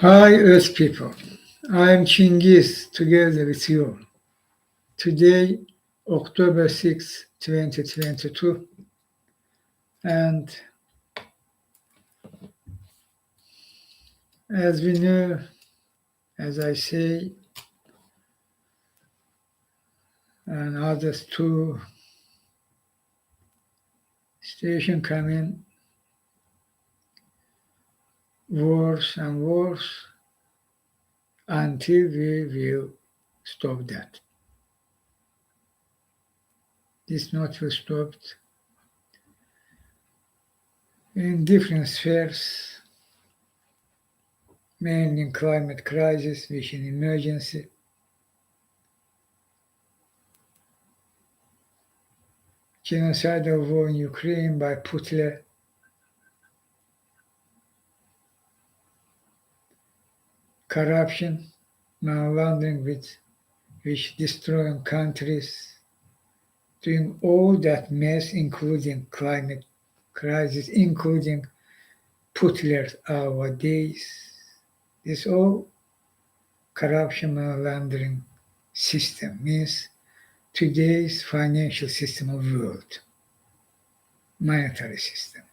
Hi, Earth people. I am Chinghiz together with you. Today, October 6, 2022, and as we know, as I say, and others too, station coming worse and worse until we will stop that. This not will stop in different spheres, mainly in climate crisis, which is an emergency, genocidal war in Ukraine by Putin, corruption, money laundering which destroying countries, doing all that mess, including climate crisis, including Putler our days. This all corruption, money laundering system means today's financial system of the world, monetary system.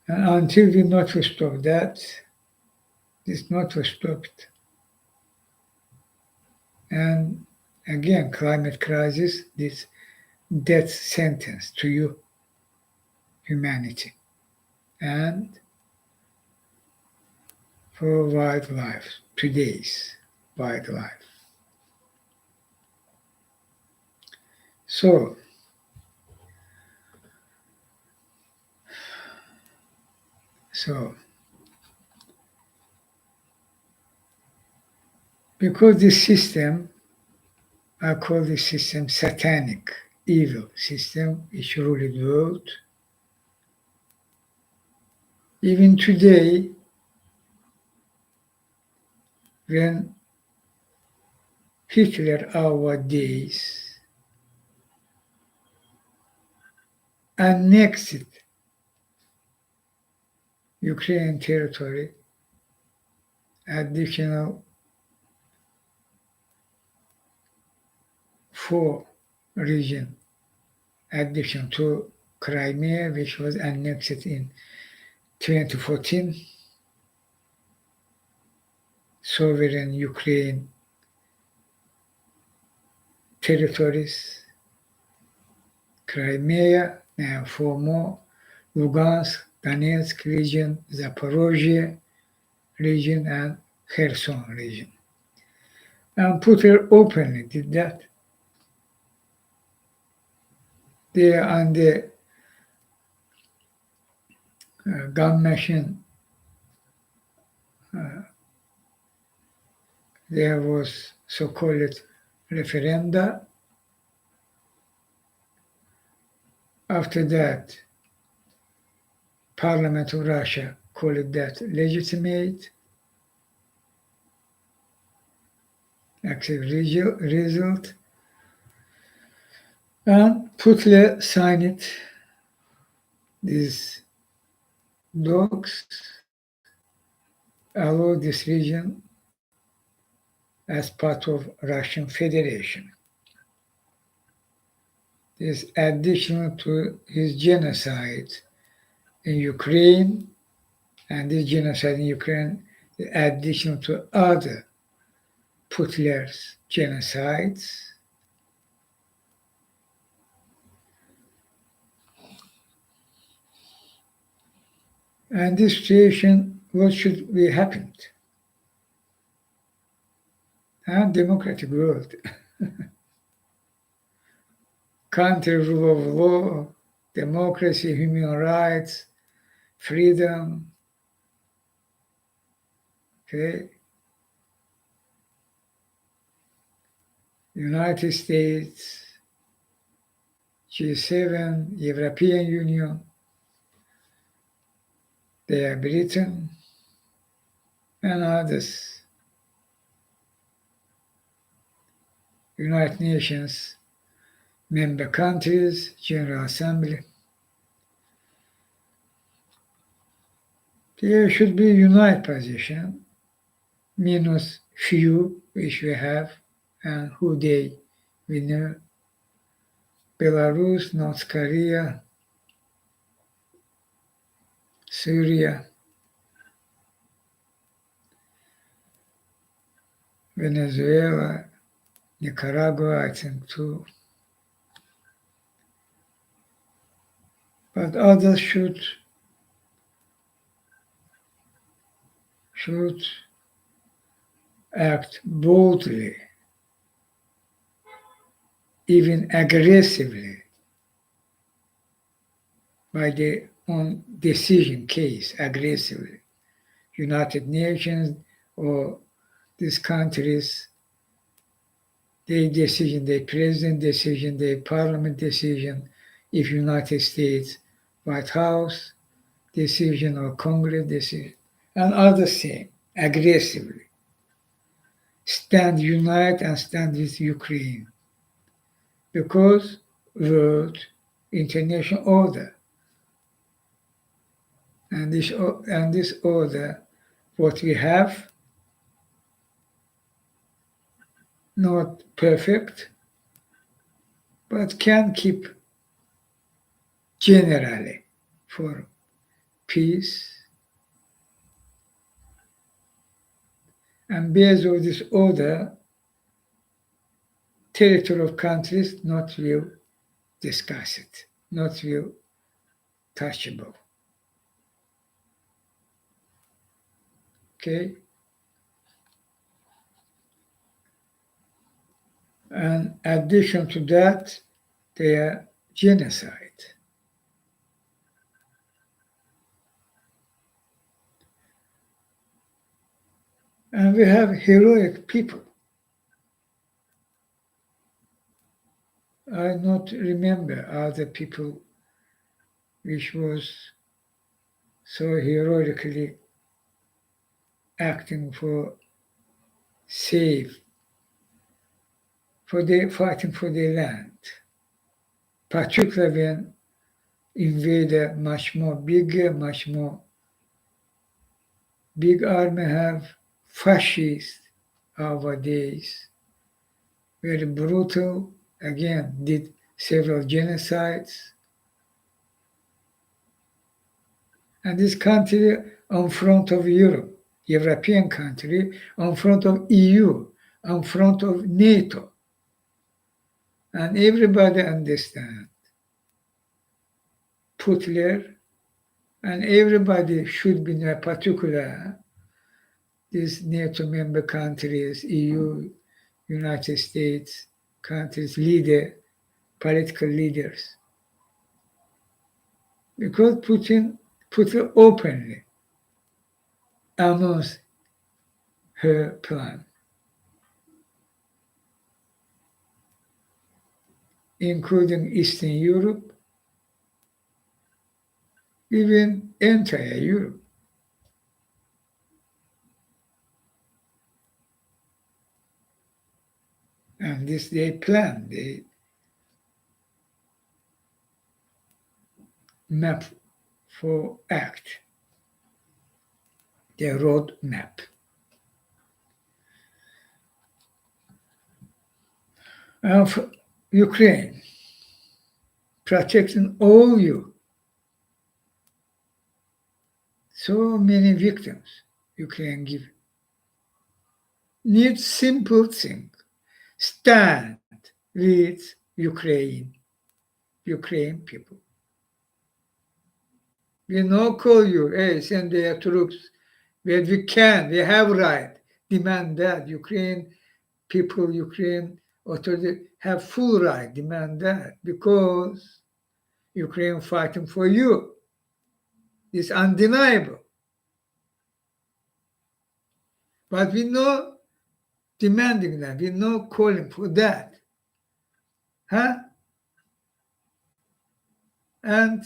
And until we not stop that, this not stopped. And again, climate crisis, this death sentence to you, humanity, and for wildlife, today's wildlife. So, so because this system, I call this system satanic, evil system, which ruled the world. Even today, when Hitler our days annexed Ukrainian territory, additional 4 region, addition to Crimea, which was annexed in 2014, sovereign Ukraine territories, Crimea, now 4 more, Lugansk, Donetsk region, Zaporozhye region, and Kherson region. And Putin openly did that. They are on the gun machine. There was so-called referenda. After that, Parliament of Russia called that legitimate, accept result, and Putin signed it. These dogs allow this region as part of Russian Federation. This additional to his genocide in Ukraine, and this genocide in Ukraine is additional to other Putler's genocides. And this situation, what should be happened? A democratic world. Country rule of law, democracy, human rights, freedom. Okay. United States, G7, European Union, they are Britain, and others. United Nations member countries, General Assembly. There should be unite position minus few which we have and who they we know Belarus, North Korea, Syria, Venezuela, Nicaragua, I think too. But others should act boldly, even aggressively, by their own decision case, aggressively. United Nations or these countries, their decision, their president decision, their parliament decision, if United States White House decision or Congress decision, and others same, aggressively. Stand unite and stand with Ukraine because world international order and this order what we have not perfect but can keep generally for peace and based on this order territory of countries not will discuss it, not will touchable. Okay? And addition to that, they are genocide. And we have heroic people. I not remember other people which was so heroically acting for save, for their fighting for their land, particularly when invader much more bigger, much more big army have fascist nowadays, very brutal, again, did several genocides. And this country on front of Europe, European country, on front of EU, on front of NATO. And everybody understand Putler, and everybody should be in a particular, these NATO member countries, EU, United States countries, political leaders. Because Putin put it openly announced her plan, including Eastern Europe, even entire Europe. And this they plan, they map for act, their road map. Of Ukraine, protecting all you. So many victims Ukraine give. Need simple thing. Stand with Ukraine people. We no call you, hey, send their troops where we can, we have right. Demand that Ukraine people, Ukraine authority have full right, demand that because Ukraine fighting for you. It's undeniable. But we know demanding that, we know calling for that. Huh? And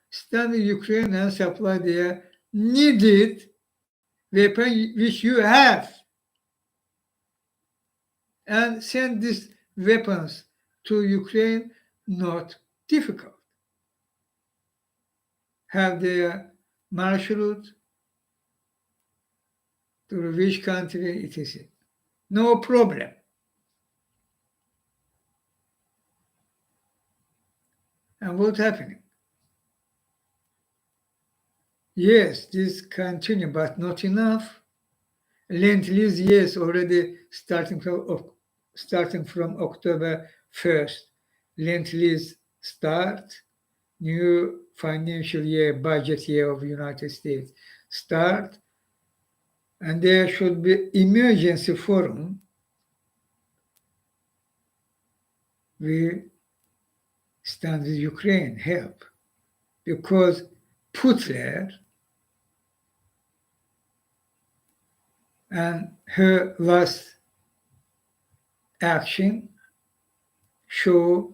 stand in Ukraine and supply their needed weapon which you have. And send these weapons to Ukraine, not difficult. Have their marshruts, through which country, etc. No problem. And what's happening? Yes, this continue, but not enough. Lend-lease, yes, already starting from October 1st. Lend-lease start. New financial year, budget year of United States start. And there should be emergency forum. We stand with Ukraine, help. Because Putler and her last action show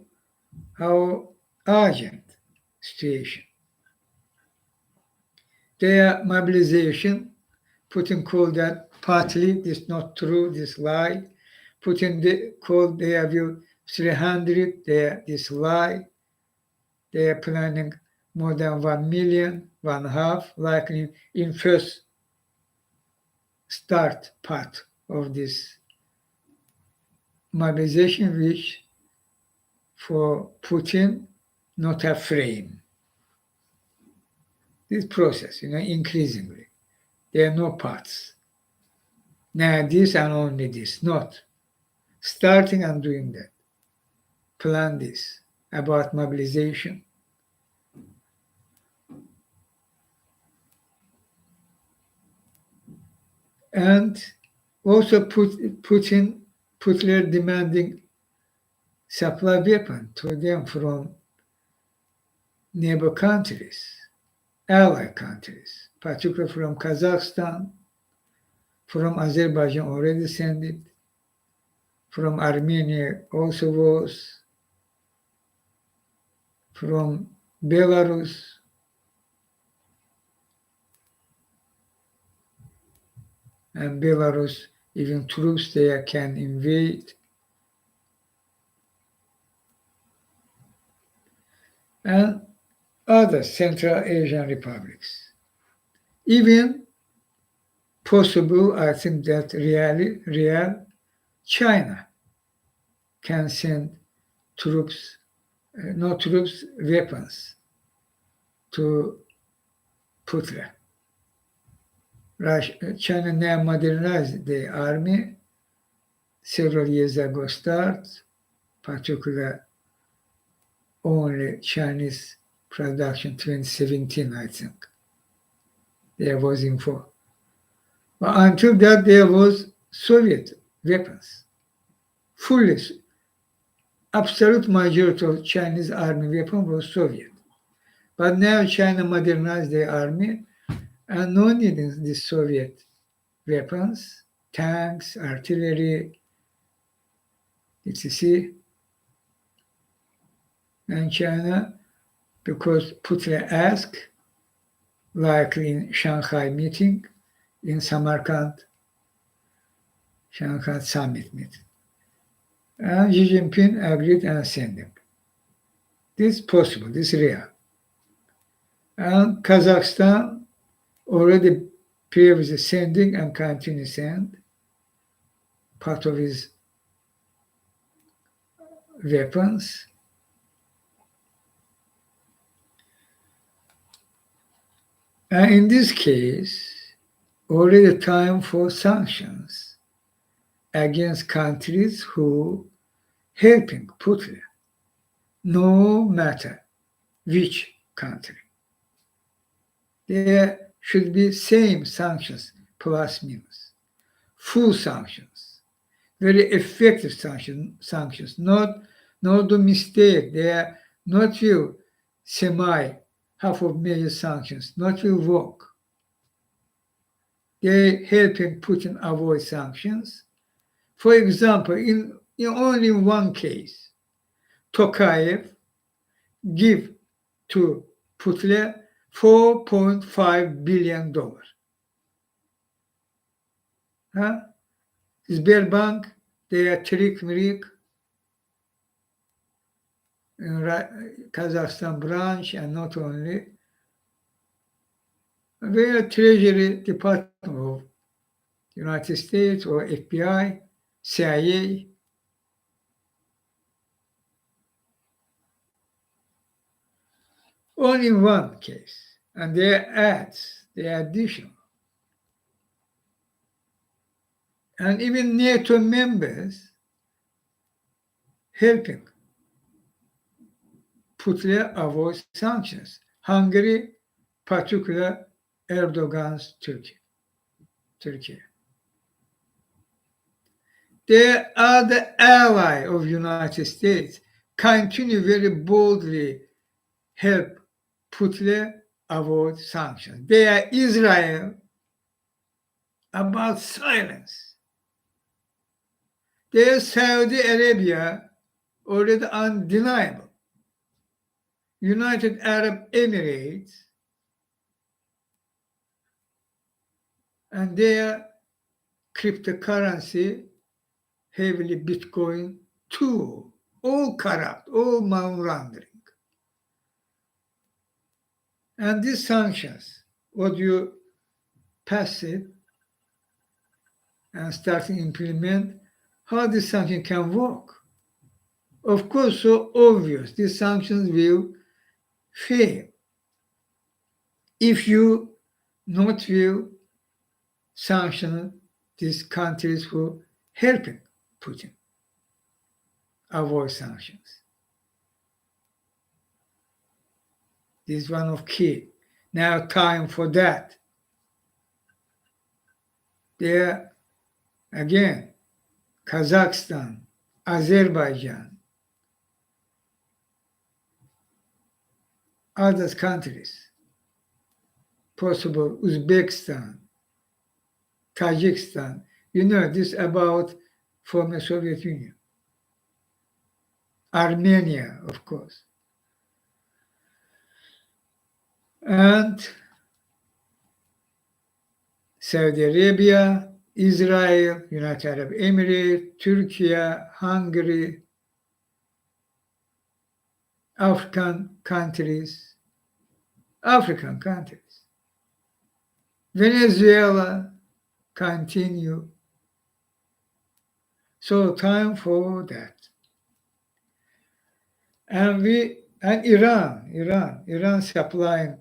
how urgent situation. Their mobilization, Putin called that partly, this not true, this lie. Putin called their view 300, this lie. They are planning more than 1 million, 1.5, likely in first start part of this mobilization, which for Putin not a frame. This process, increasingly, there are no parts. Now this and only this, not starting and doing that. Plan this about mobilization. And also Putler demanding supply weapon to them from neighbor countries, ally countries, particularly from Kazakhstan, from Azerbaijan already sent it, from Armenia also was, from Belarus, and Belarus, even troops there can invade. And other Central Asian republics. Even possible, I think that real China can send troops, not troops, weapons to Putra. China now modernized the army several years ago start, particularly only Chinese production 2017, I think. There was info. But until that, there was Soviet weapons. Fully, absolute majority of Chinese army weapon was Soviet. But now China modernized their army and no need in the Soviet weapons, tanks, artillery, etc. And China, because Putin asked, likely in Shanghai meeting, in Samarkand, Shanghai summit meeting. And Xi Jinping agreed and sending. This is possible, this is real. And Kazakhstan already previously sending and continue send part of his weapons. And in this case, already time for sanctions against countries who helping Putin, no matter which country. There should be same sanctions, plus minus, full sanctions, very effective sanctions, not do mistake. They are not will half of major sanctions, not will work. They helping Putin avoid sanctions. For example, in only one case, Tokayev give to Putin $4.5 billion. Huh? Sberbank, they are trick in Kazakhstan branch, and not only where Treasury Department of United States or FBI, CIA, only one case, and their ads, they are additional. And even NATO members helping Putin avoid sanctions. Hungary, particularly Erdogan's Turkey. They are the ally of United States, continue very boldly help Putin avoid sanctions. They are Israel about silence. They are Saudi Arabia already undeniable. United Arab Emirates and their cryptocurrency, heavily Bitcoin too, all corrupt, all money laundering. And these sanctions, what you pass it and start to implement, how this sanction can work? Of course, so obvious, these sanctions will fail if you not will sanction these countries for helping Putin avoid sanctions. This is one of key. Now time for that. There again, Kazakhstan, Azerbaijan, other countries, possible Uzbekistan, Tajikistan. You know this about former Soviet Union. Armenia, of course. And Saudi Arabia, Israel, United Arab Emirates, Turkey, Hungary, African countries, Venezuela continue. So time for that. And Iran supplying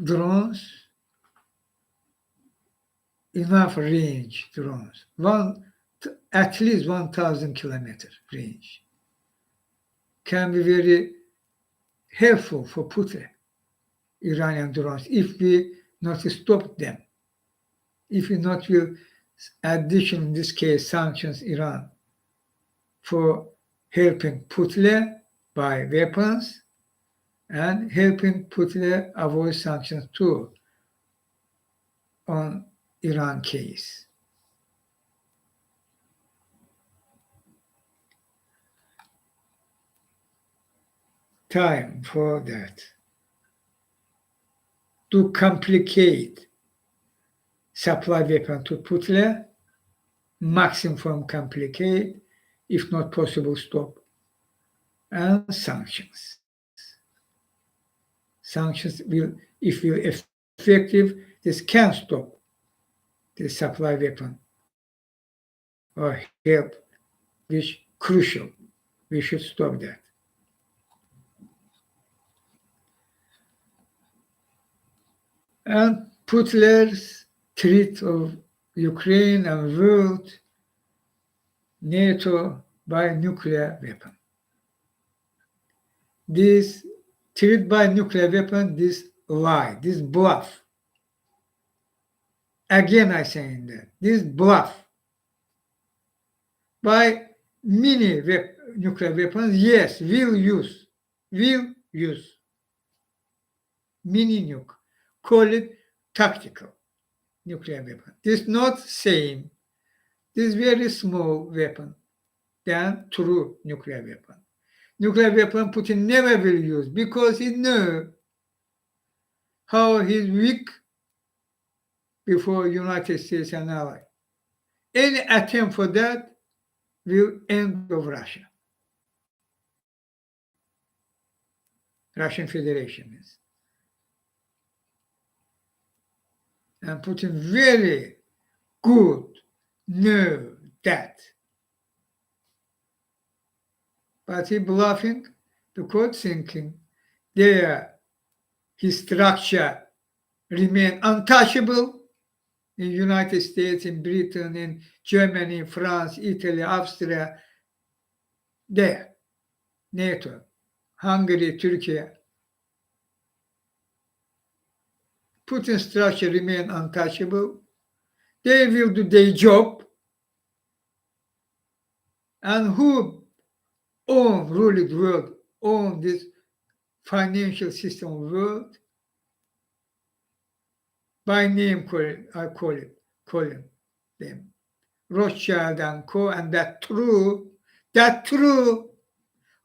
drones, enough range drones, at least 1,000 kilometer range, can be very helpful for Putin, Iranian drones, if we not stop them, if we not will addition, in this case, sanctions Iran for helping Putin buy weapons and helping Putin avoid sanctions too on Iran case. Time for that. To complicate supply weapon to Putin, maximum complicate, if not possible, stop. And sanctions. Sanctions will, if will effective, this can stop the supply weapon or help, which crucial. We should stop that. And Putin's threat of Ukraine and world, NATO by nuclear weapon. This threat by nuclear weapon, this lie, this bluff. Again, I say that this bluff by many nuclear weapons, yes, will use mini nuke. Call it tactical nuclear weapon. This is not same. This is very small weapon than true nuclear weapon. Nuclear weapon Putin never will use because he knows how he's weak before United States and ally. Any attempt for that will end of Russia. Russian Federation is. And Putin very good know that. But he bluffing because thinking his structure remain untouchable in United States, in Britain, in Germany, France, Italy, Austria, there, NATO, Hungary, Turkey. Putin structure remain untouchable. They will do their job. And who rule the world, own this financial system of world? By name, I call them Rothschild and Co. And that true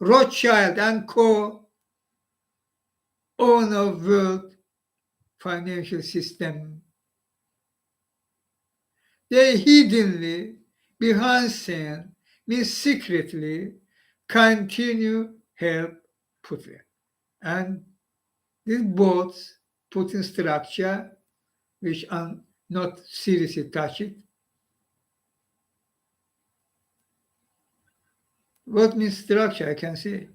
Rothschild and Co. own of world financial system. They hiddenly, behind scene, means secretly continue help Putin. And these boats, Putin structure, which are not seriously touched. What means structure, I can say.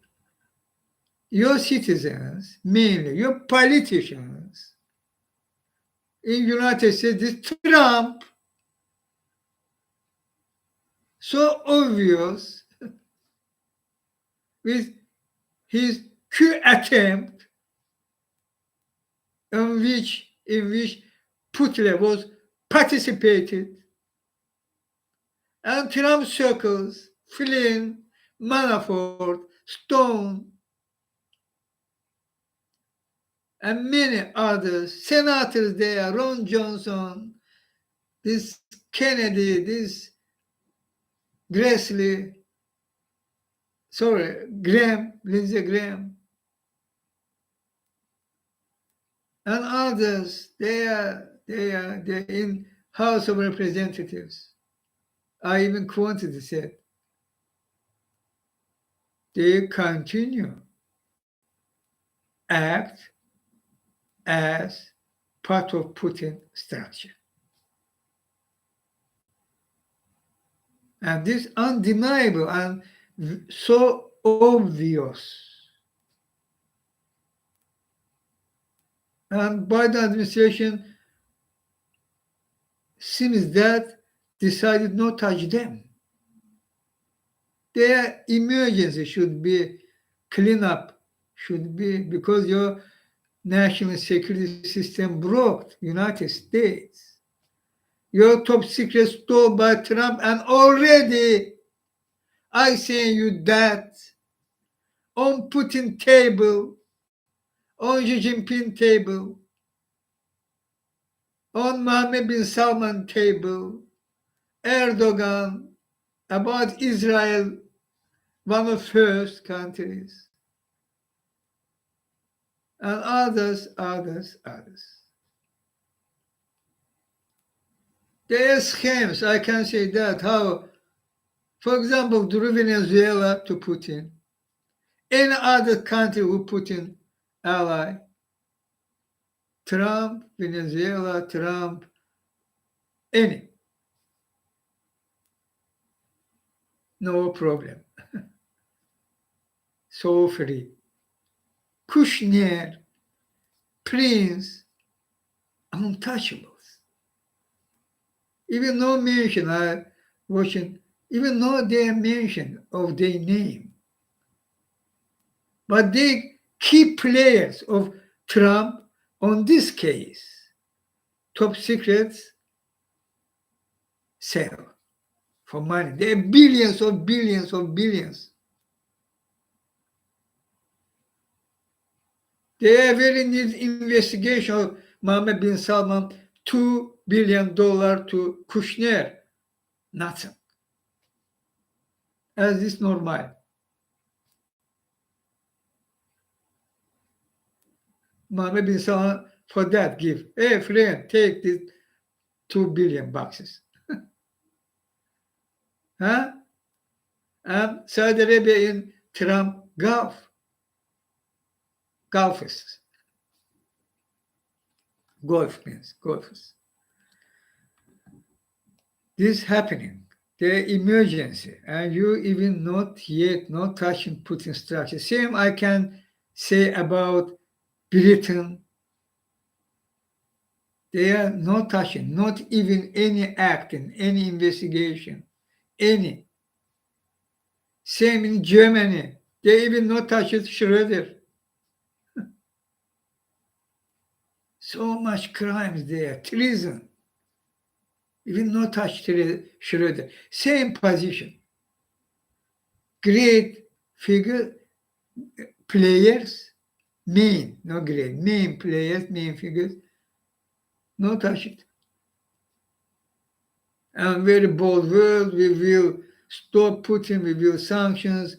Your citizens, mainly your politicians, in United States, this Trump, so obvious with his coup attempt in which Putin was participated, and Trump circles, Flynn, Manafort, Stone, and many others, senators there, Ron Johnson, this Kennedy, this Graham, Lindsey Graham, and others, they are in House of Representatives. I even quoted said, they continue act as part of Putin structure. And this undeniable and so obvious. And Biden administration seems that decided not to touch them. Their emergency should be cleanup, should be because your national security system broke, United States. Your top secret stole by Trump, and already I say you that on Putin table, on Xi Jinping table, on Mohammed bin Salman table, Erdogan, about Israel, one of first countries, and others. There are schemes, I can say that, how, for example, through Venezuela to Putin, any other country who Putin ally, Trump, Venezuela, Trump, any, no problem. So free. Kushner, Prince, untouchables. Even no mention, I watching, even no their mention of their name. But they key players of Trump on this case, top secrets sell for money. There are billions of billions. They are very need investigation of Mohammed bin Salman, $2 billion to Kushner. Nothing. As is normal. Mohammed bin Salman for that give, hey friend, take this $2 billion boxes. Huh? And Saudi Arabia in Trump golfers. Golf means golfers. This happening, the emergency, and you even not yet not touching Putin structure. Same I can say about Britain. They are not touching, not even any acting, any investigation, any. Same in Germany. They even not touch it, Schroeder. So much crimes there, treason. Even not touch Schroeder. Same position. Great figure, players, main, not great, main players, main figures, not touch it. And very bold world, we will stop Putin, we will sanctions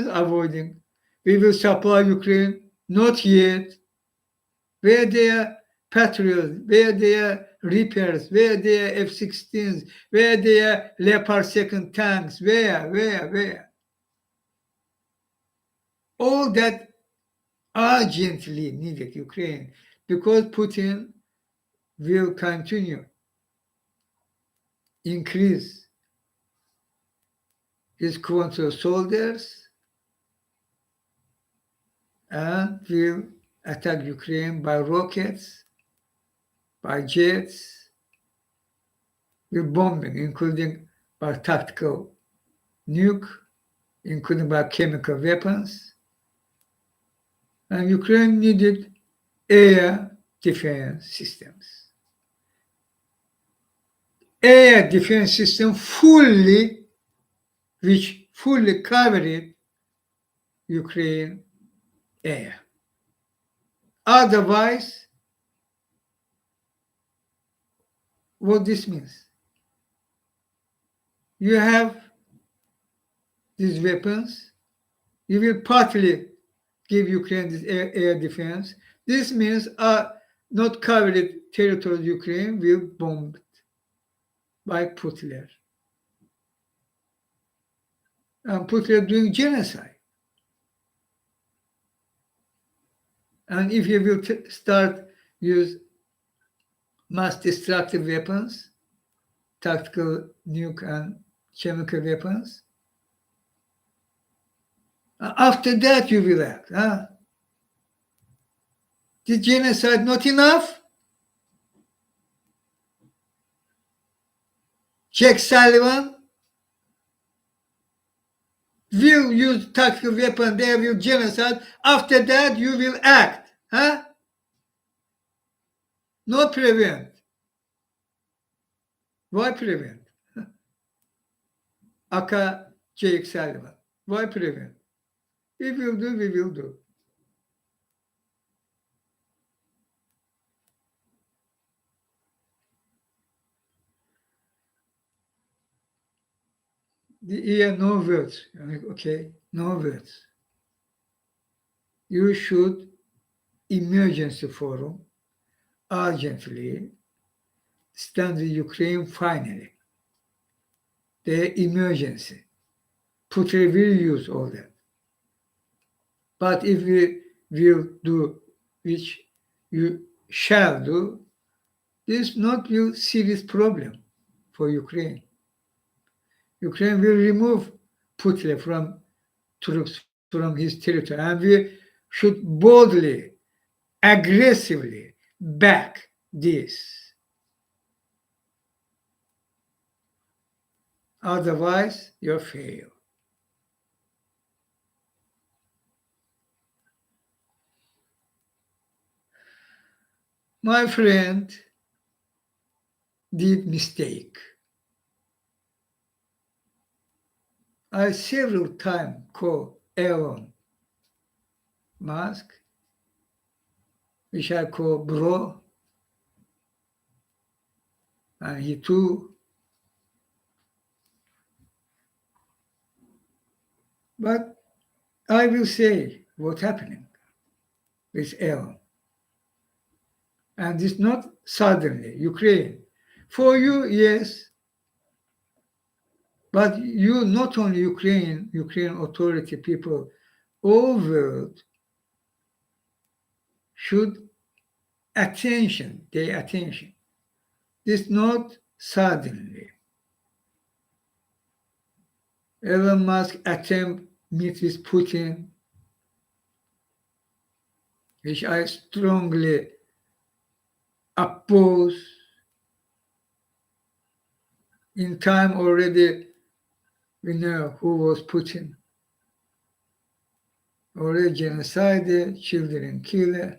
avoiding. We will supply Ukraine, not yet. Where their Patriots, where their Reapers, where their F-16s, where their Leopard 2nd tanks, where? All that urgently needed Ukraine because Putin will continue increase his quantity of soldiers and will attack Ukraine by rockets, by jets, with bombing, including by tactical nuke, including by chemical weapons. And Ukraine needed air defense systems. Air defense system which fully covered Ukraine air. Otherwise, what this means? You have these weapons, you will partly give Ukraine this air defense. This means not covered territory of Ukraine will be bombed by Putin. And Putin doing genocide. And if you will start use mass destructive weapons, tactical nuke and chemical weapons, after that you will act. The genocide not enough? Jack Sullivan will use tactical weapon, they will genocide. After that you will act. Not prevent. Why prevent? Aka Jake Sullivan. Why prevent? We will do, we will do. Here, no words. Okay, no words. You should emergency forum urgently stand with Ukraine finally. The emergency. Putin will use all that. But if we will do, which you shall do, this not a serious problem for Ukraine. Ukraine will remove Putin from troops from his territory, and we should boldly, aggressively back this. Otherwise, you fail. My friend did mistake. I several times call Elon Musk, which I call bro, and he too. But I will say what's happening with Elon. And it's not suddenly, Ukraine. For you, yes, but you, not only Ukraine authority people, all world should their attention. This not suddenly. Elon Musk attempt meet with Putin, which I strongly oppose. In time already we know who was Putin. Already genocide, children killed,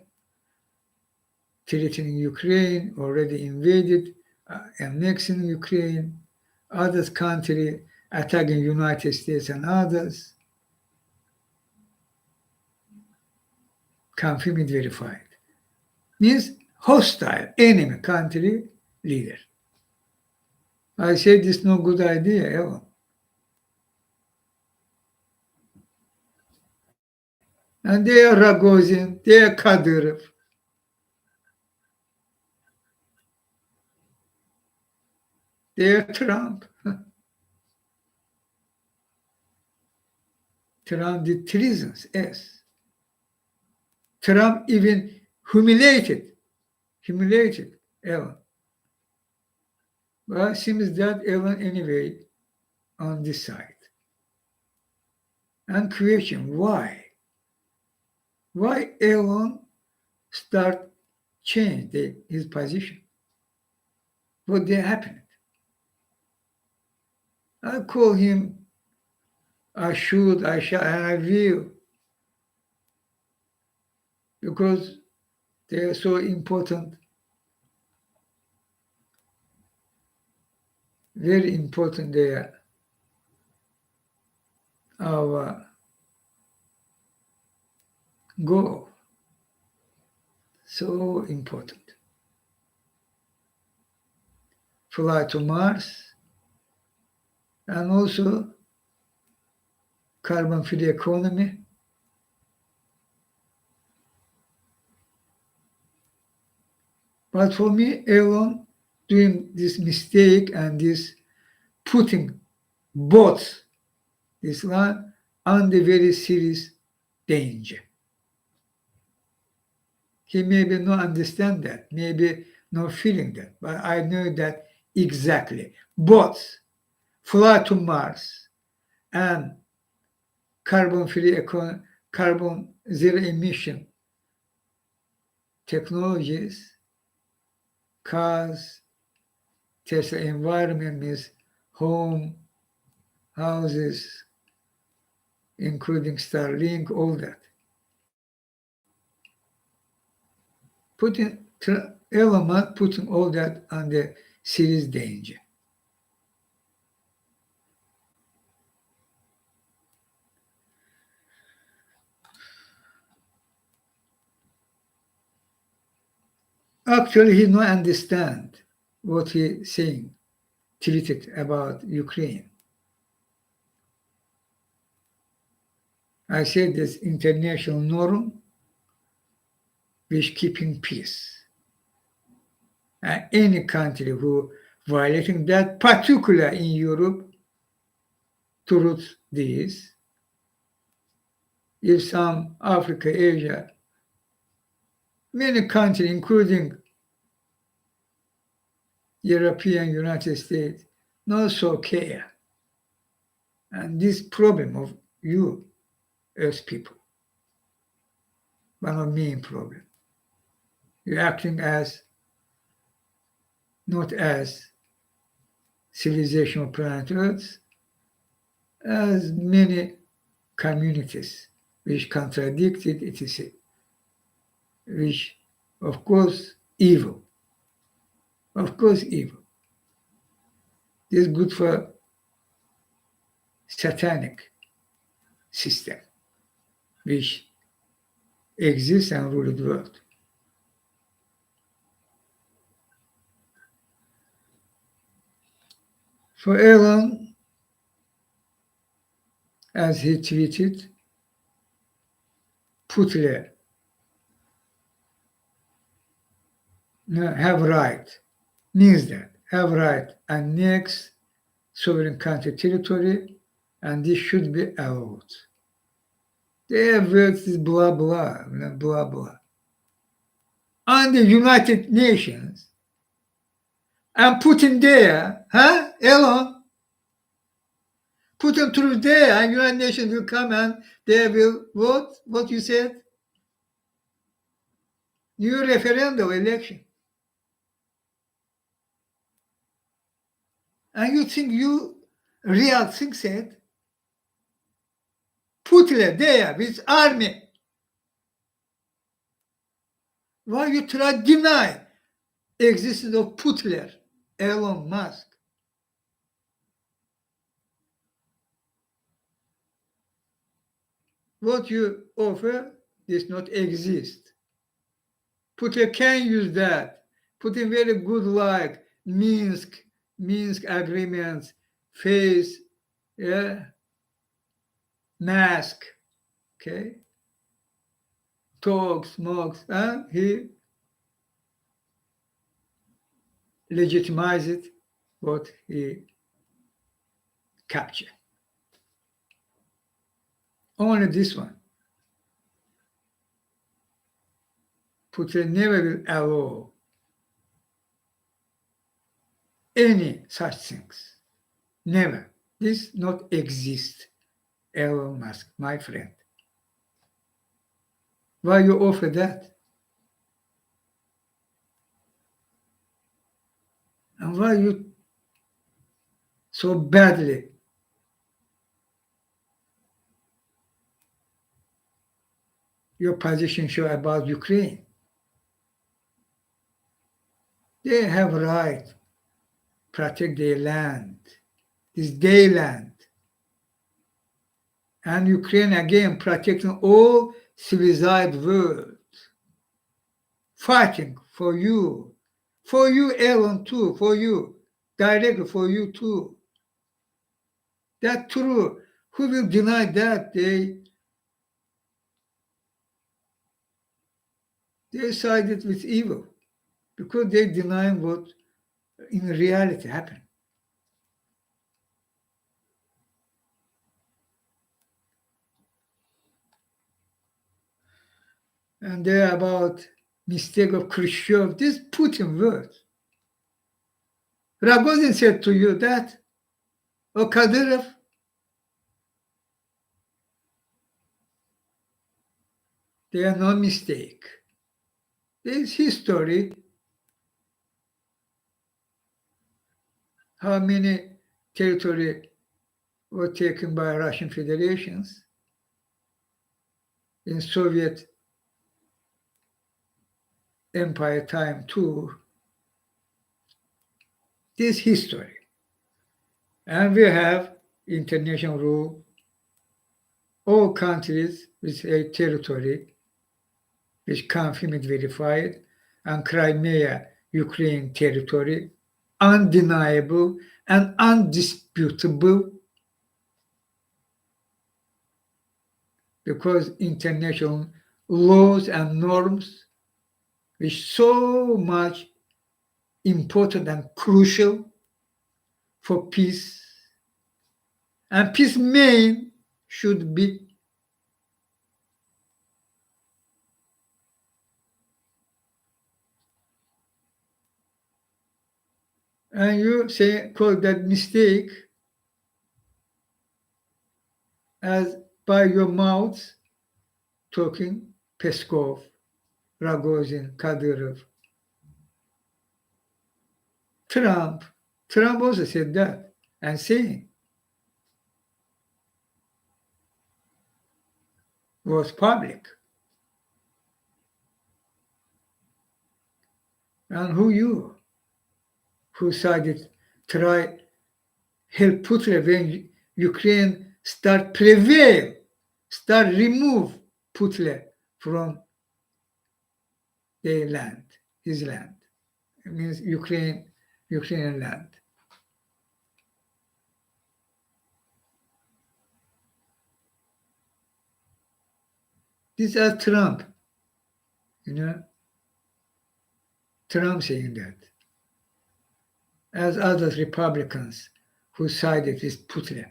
threatening Ukraine, already invaded, annexing Ukraine, others country attacking United States and others. Confirmed, verified. Means hostile, enemy country leader. I said this is no good idea ever. And they are Rogozin, they are Kadyrov. They are Trump. Trump did treasons, yes. Trump even humiliated Elon. Well, it seems that Elon anyway on this side. And question, why? Why Elon start change his position? What did happen? I call him, I should, I shall, and I will, because they are so important, very important. They are our goal, so important. Fly to Mars, and also carbon-free economy. But for me, Elon doing this mistake and this putting both this land under very serious danger. He maybe not understand that, maybe not feeling that, but I know that exactly. Both fly to Mars and carbon-free economy, carbon zero emission technologies, cars, Tesla environment means home, houses, including Starlink, all that. Elon Musk putting all that under serious danger. Actually, he don't understand what he's saying, treated about Ukraine. I said this international norm which keeping peace. And any country who violating that, particular in Europe, towards this, if some Africa, Asia, many countries, including European United States, not so care. And this problem of you as people, one of main problem. You're acting as, not as civilization of planet Earth, as many communities which contradicted etc. Which, of course, evil. Of course, evil. This is good for satanic system, which exists and rule the world. For Elon, as he tweeted, Putin have right, means that have right annex sovereign country territory, and this should be allowed. Their words is blah blah, blah blah. And the United Nations and Putin there, huh? Elon, Putin through there, and United Nations will come and they will vote what you said, new referendum election. And you think you real thing said, Putin there with army. Why you try to deny existence of Putler, Elon Musk? What you offer does not exist. Putin can use that. Putin very good like Minsk agreements, face, yeah, mask, okay, talks, smokes, and he legitimized what he captured. Only this one. Putin never will allow any such things. Never. This not exist. Elon Musk, my friend. Why you offer that? And why you so badly your position show about Ukraine? They have right protect their land. This their land. And Ukraine again protecting all civilized world. Fighting for you. For you, Elon, too. For you. Directly for you, too. That's true. Who will deny that? They sided with evil because they deny what in reality happened. And they're about mistake of Khrushchev. This Putin words. Rogozin said to you that, or Kadyrov, they are no mistake. This history, how many territory were taken by Russian federations in Soviet Empire time too. This history. And we have international rule, all countries with a territory which confirmed verified, and Crimea, Ukraine territory, undeniable and undisputable because international laws and norms which so much important and crucial for peace. And peace main should be and you say call that mistake as by your mouth talking Peskov, Rogozin, Kadyrov, Trump. Trump also said that and saying was public. And who sided try help Putin when Ukraine start prevail, start remove Putin from their land, his land. It means Ukrainian land. These are Trump, Trump saying that. As other Republicans who sided with Putin,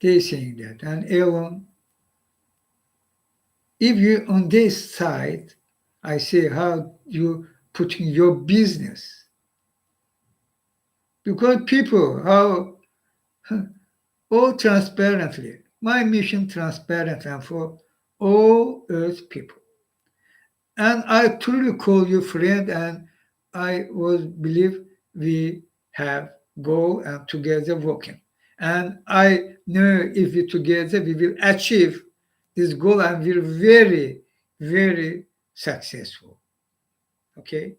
they saying that. And Elon, if you on this side, I say how you putting your business Because people, how all transparently, my mission transparent and for all Earth people. And I truly call you friend, and I was believe we have goal and together working. And I know if we together we will achieve this goal and we're very, very successful. Okay?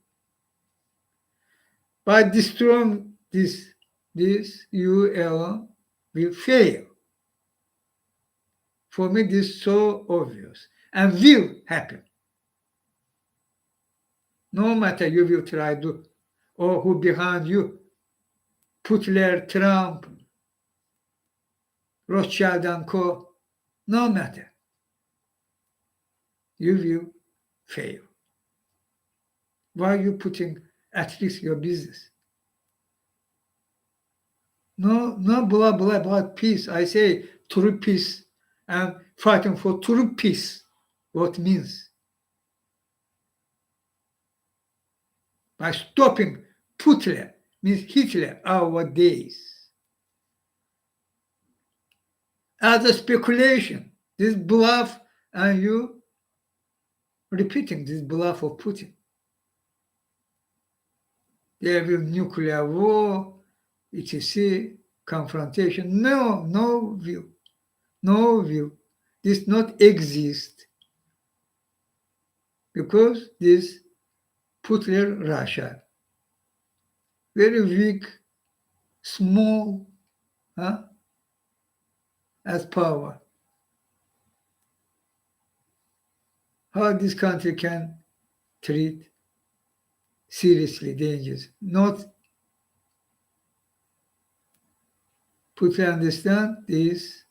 By destroying this you alone will fail. For me, this is so obvious and will happen. No matter you will try to, or who behind you, Putler, Trump, Rothschild and Co. No matter, you will fail. Why are you putting at risk your business? No, no blah blah about peace. I say true peace and fighting for true peace. What means? By stopping Putler, means Hitler, our days. As a speculation, this bluff, and you repeating this bluff of Putin. There will nuclear war, etc., confrontation. No, no view, no view. This not exist because this Putler Russia, very weak, small, huh, as power. How this country can treat seriously dangerous? Not Putin understand this,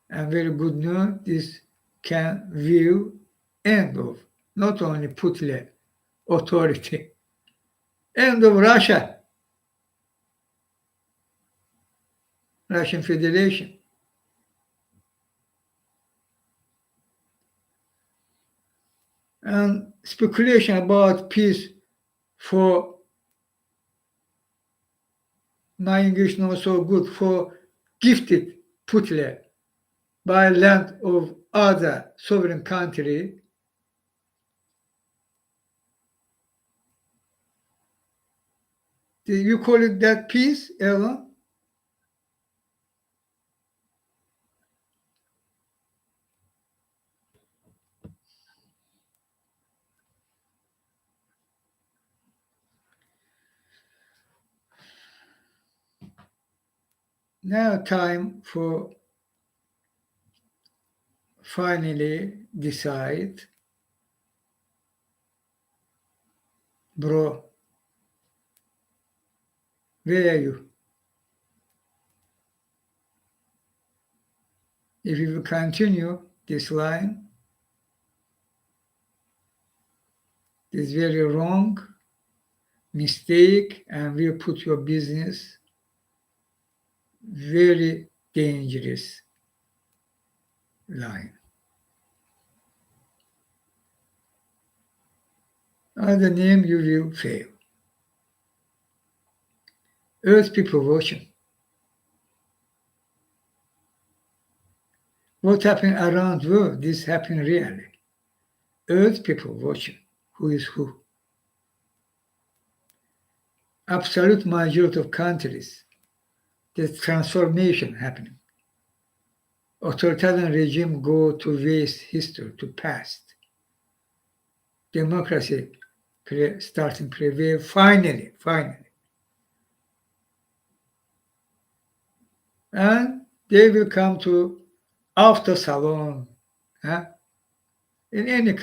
and very good news. This can view end of not only Putin authority, end of Russia, Russian Federation. And speculation about peace for my English not so good for gifted Putin by land of other sovereign country. Do you call it that peace, Ella? Now time for finally decide, bro, where are you? If you will continue this line, this is very wrong, mistake, and will put your business very dangerous line. Other name you will fail. Earth people watching. What happened around the world? This happened really. Earth people watching. Who is who? Absolute majority of countries. There's transformation happening. Authoritarian regime go to waste history, to past. Democracy starting prevail finally. And they will come to after salon, huh? In any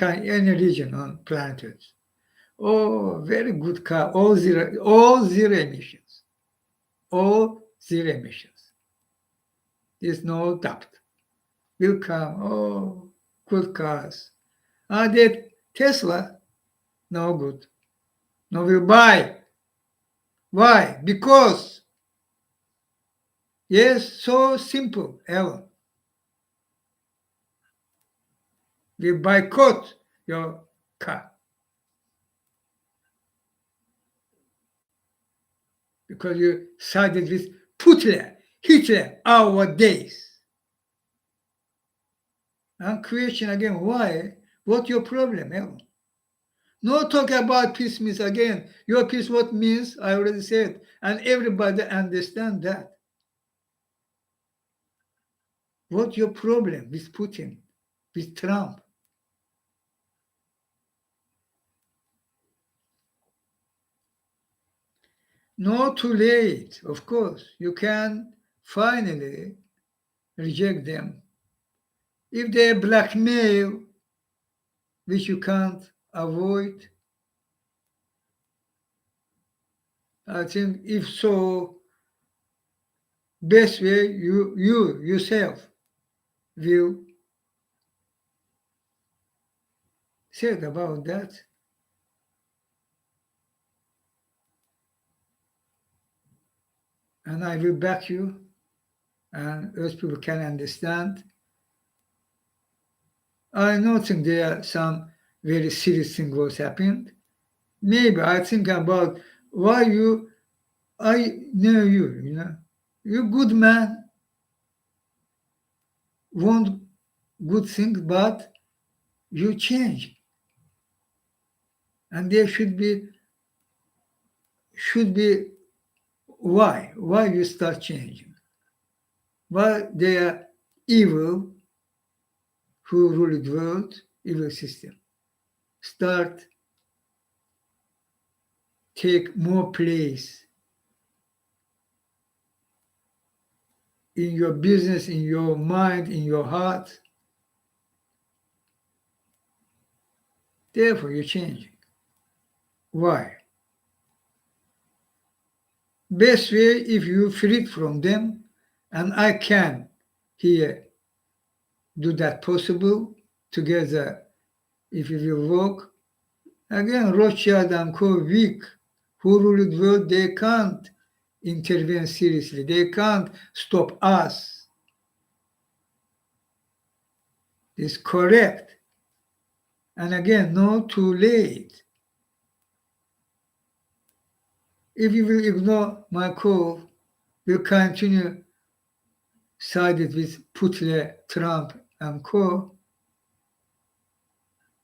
region on planet Earth. Oh, very good car, all zero emissions. All zero emissions. There's no doubt. Will come, oh, good cars. That Tesla, no good. No will buy. Why? Because, yes, so simple, Ellen. We boycott your car. because you sided with Hitler nowadays. And question again, why? What your problem, Ellen? No talk about peace means again. Your peace what means, I already said, and everybody understand that. What your problem with Putin, with Trump? Not too late, of course. You can finally reject them. If they blackmail, which you can't avoid, I think if so, best way you yourself will said about that. And I will back you, and those people can understand. I don't think there are some very serious thing was happened. Maybe I think about why I know you, you're good man, want good things, but you change. And there should be why you start changing. Why they are evil who rule the world, evil system. Start take more place in your business, in your mind, in your heart. Therefore, you're changing. Why? Best way if you free from them, and I can here do that possible together if we will work. Again, Rothschild and Co. weak, who rule the world, they can't intervene seriously. They can't stop us. It's correct. And again, not too late. If you will ignore my call, we'll continue sided with Putin, Trump, and Co.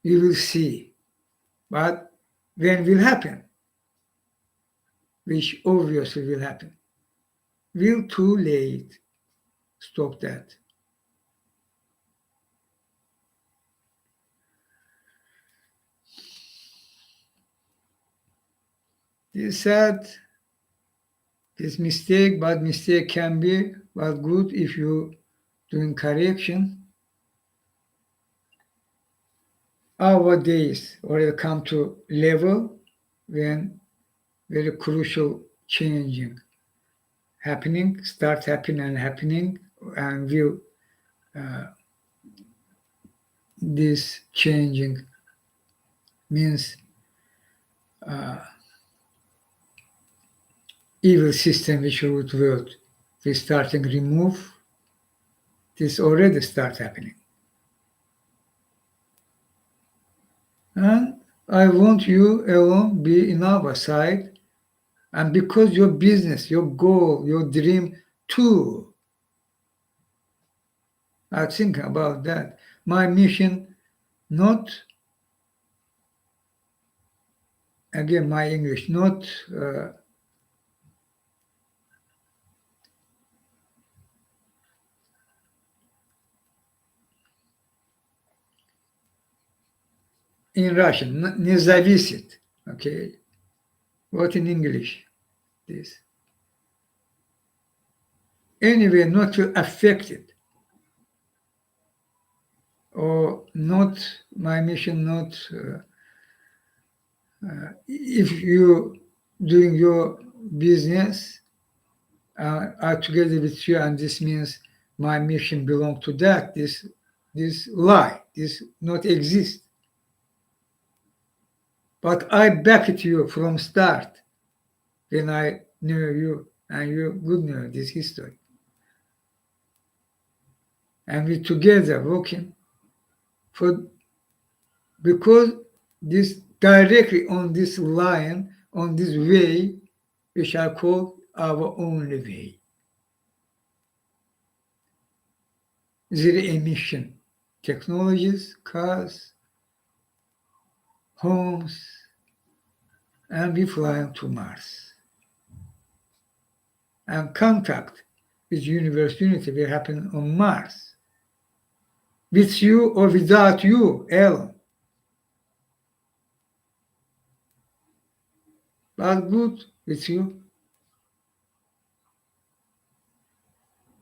You will see. But when will happen? Which obviously will happen. Will too late stop that. It's sad, this mistake, but mistake can be but good if you doing correction. Our days already come to level when very crucial changing happening, start happening, and will this changing means evil system which root world we starting remove. This already start happening. And I want you alone be in our side, and because your business, your goal, your dream too. I think about that. My mission, not again my English, not in Russian, не зависит. Okay, what in English? This. Anyway, not to affect it, or not my mission, not if you doing your business are together with you, and this means my mission belong to that. This lie, this not exist. But I backed you from start when I knew you, and you good know this history. And we together working for, because this directly on this line, on this way, which I call our only way. Zero emission technologies, cars, homes, and we fly to Mars. And contact with universe unity will happen on Mars. With you or without you, Elon. But good with you.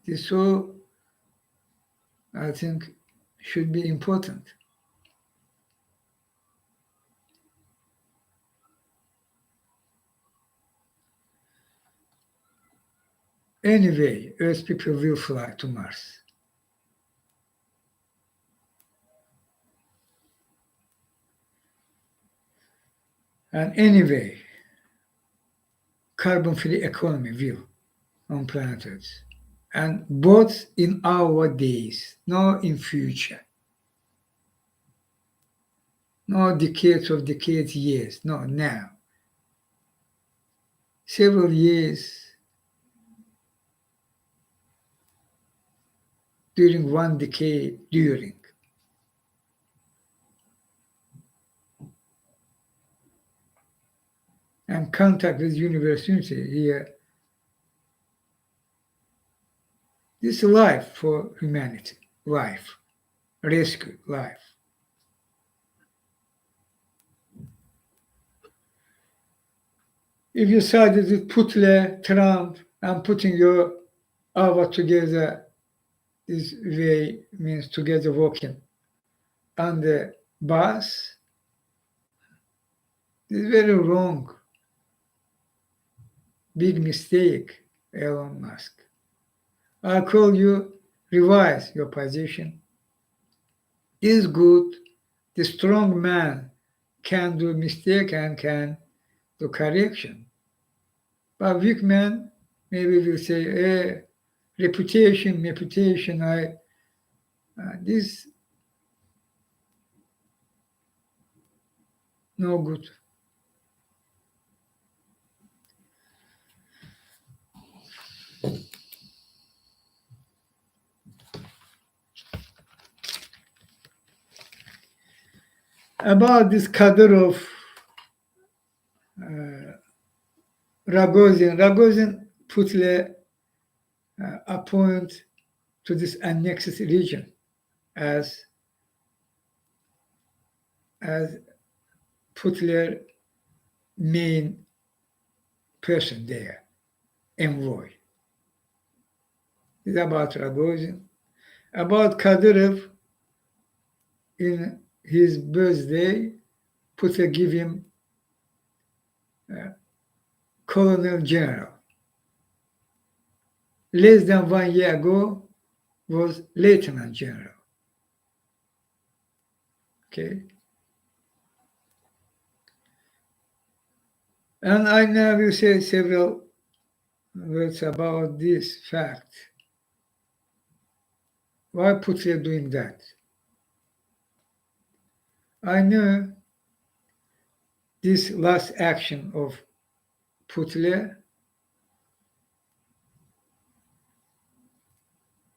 This all, I think, should be important. Anyway, Earth people will fly to Mars. And anyway, carbon-free economy will on planet Earth. And both in our days, not in future. No decades of decades, years, no, now. Several years during one decade, during. And contact with universe unity here. This is life for humanity, life, rescue, life. If you sided with Putin, Trump, and putting your hour together, this way means together walking on the bus, it's very wrong. Big mistake, Elon Musk. I call you revise your position. Is good. The strong man can do mistake and can do correction. But weak man maybe will say, reputation, this no good. About this Kadyrov, Rogozin put a point to this annexed region as Putler main person there, envoy. It's about Rogozin. About Kadyrov, in his birthday, Putin give him Colonel General. Less than 1 year ago was Lieutenant General. Okay. And I now will say several words about this fact. Why Putin doing that? I know this last action of Putin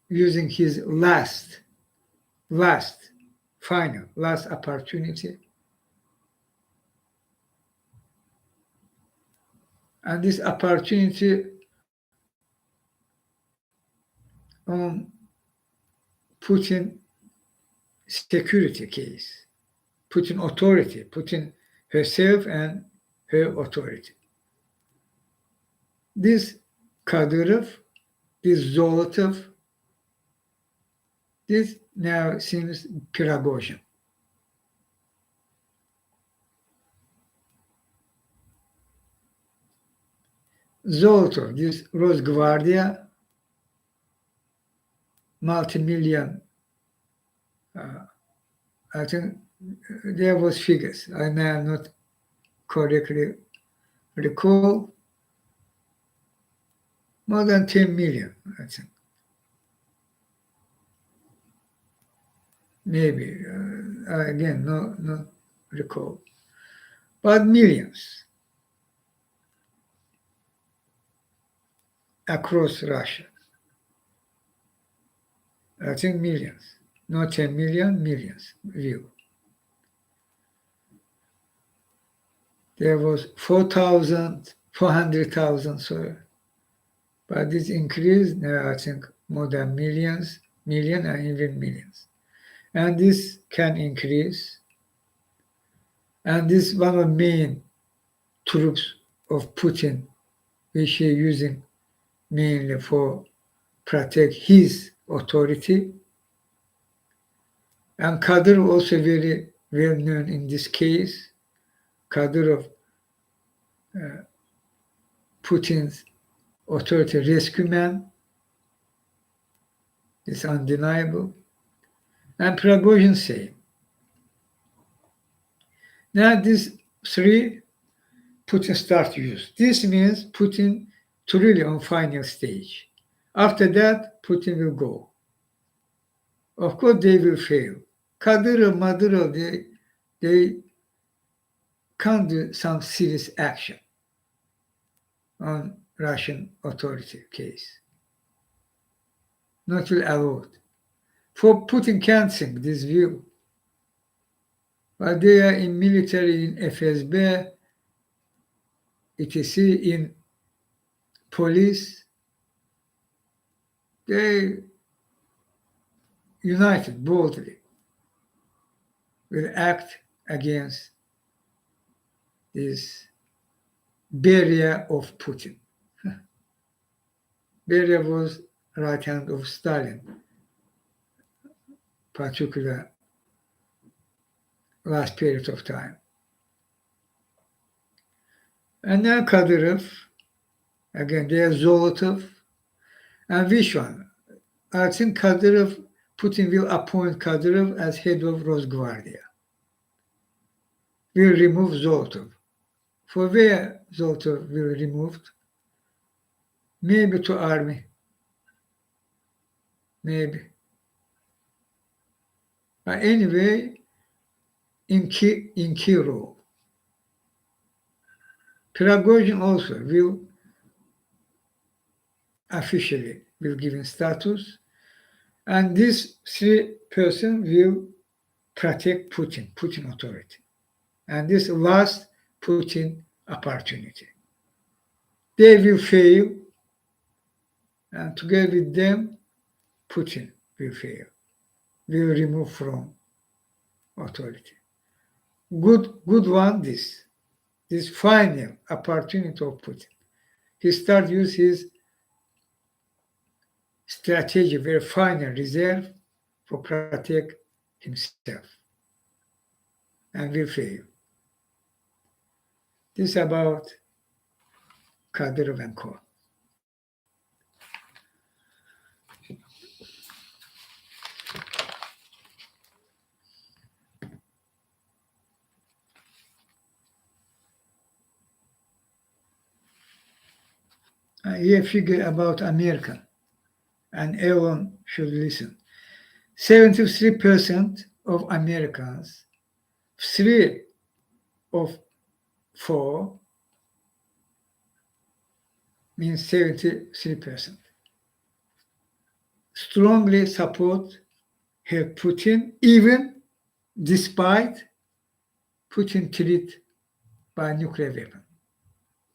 using his last opportunity. And this opportunity on Putin security case, Putin authority, Putin herself and her authority. This Kadyrov, this Zolotov, this now seems Prigozhin. Zolotov, this Rosgvardia, multi-million, I think there was figures. I now not correctly recall. More than 10 million, I think. Maybe, again, not recall. But millions. across Russia. I think millions, not 10 million, millions view. There was 4,000, 400,000, sorry. But this increased now, I think, more than million and even millions. And this can increase. And this is one of the main troops of Putin, which he using mainly for protect his authority. And Kadyrov also very well known in this case. Kadyrov, Putin's authority rescue man, is undeniable. And Prigozhin same. Now these three Putin start use. This means Putin truly on final stage. After that, Putin will go. Of course, they will fail. Kadyrov, Madyrov, they can't do some serious action on Russian authority case. Not will allowed. For Putin can't think this view. But they are in military, in FSB, etc., in police, they united boldly will act against this barrier of Putin. Beria was right hand of Stalin, particular last period of time. And now Kadyrov, again, there's Zolotov, and which one? I think Kadyrov, Putin will appoint Kadyrov as head of Rosgvardia. Will remove Zolotov. For where Zolotov will removed? Maybe to army. Maybe. But anyway, in key role. Prigozhin also will officially will given status, and this three person will protect Putin authority. And this last Putin opportunity. They will fail, and together with them, Putin will fail, will remove from authority. Good one, this final opportunity of Putin. He start use his strategy, very final reserve for protect himself, and will fail. This about Kadyrov and co. Here figure about America, and everyone should listen. 73% of Americans, 3 of 4 means 73%, strongly support help Putin, even despite Putin threat by nuclear weapon.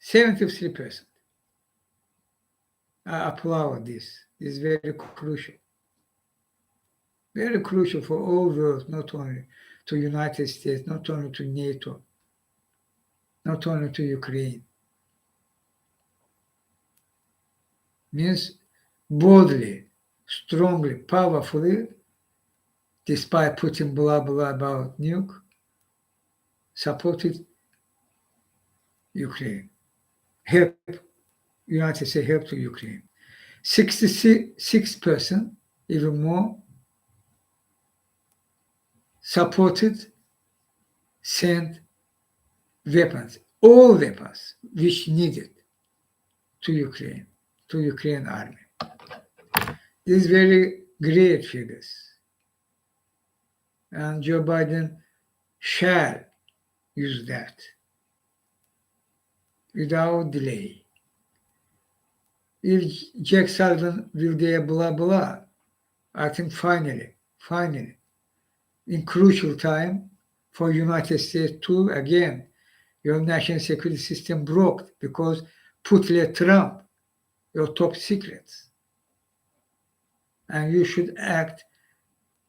73%. I applaud this. This is very crucial. Very crucial for all world, not only to United States, not only to NATO, not only to Ukraine. Means boldly, strongly, powerfully, despite Putin blah blah about nuke, supported Ukraine. Help, United States help to Ukraine. 66%, even more, supported, sent weapons, all weapons which needed to Ukraine army. These very great figures. And Joe Biden shall use that without delay. if Jack Sullivan will there blah blah, I think finally, in crucial time for United States too, again, your national security system broke because put let Trump your top secrets. And you should act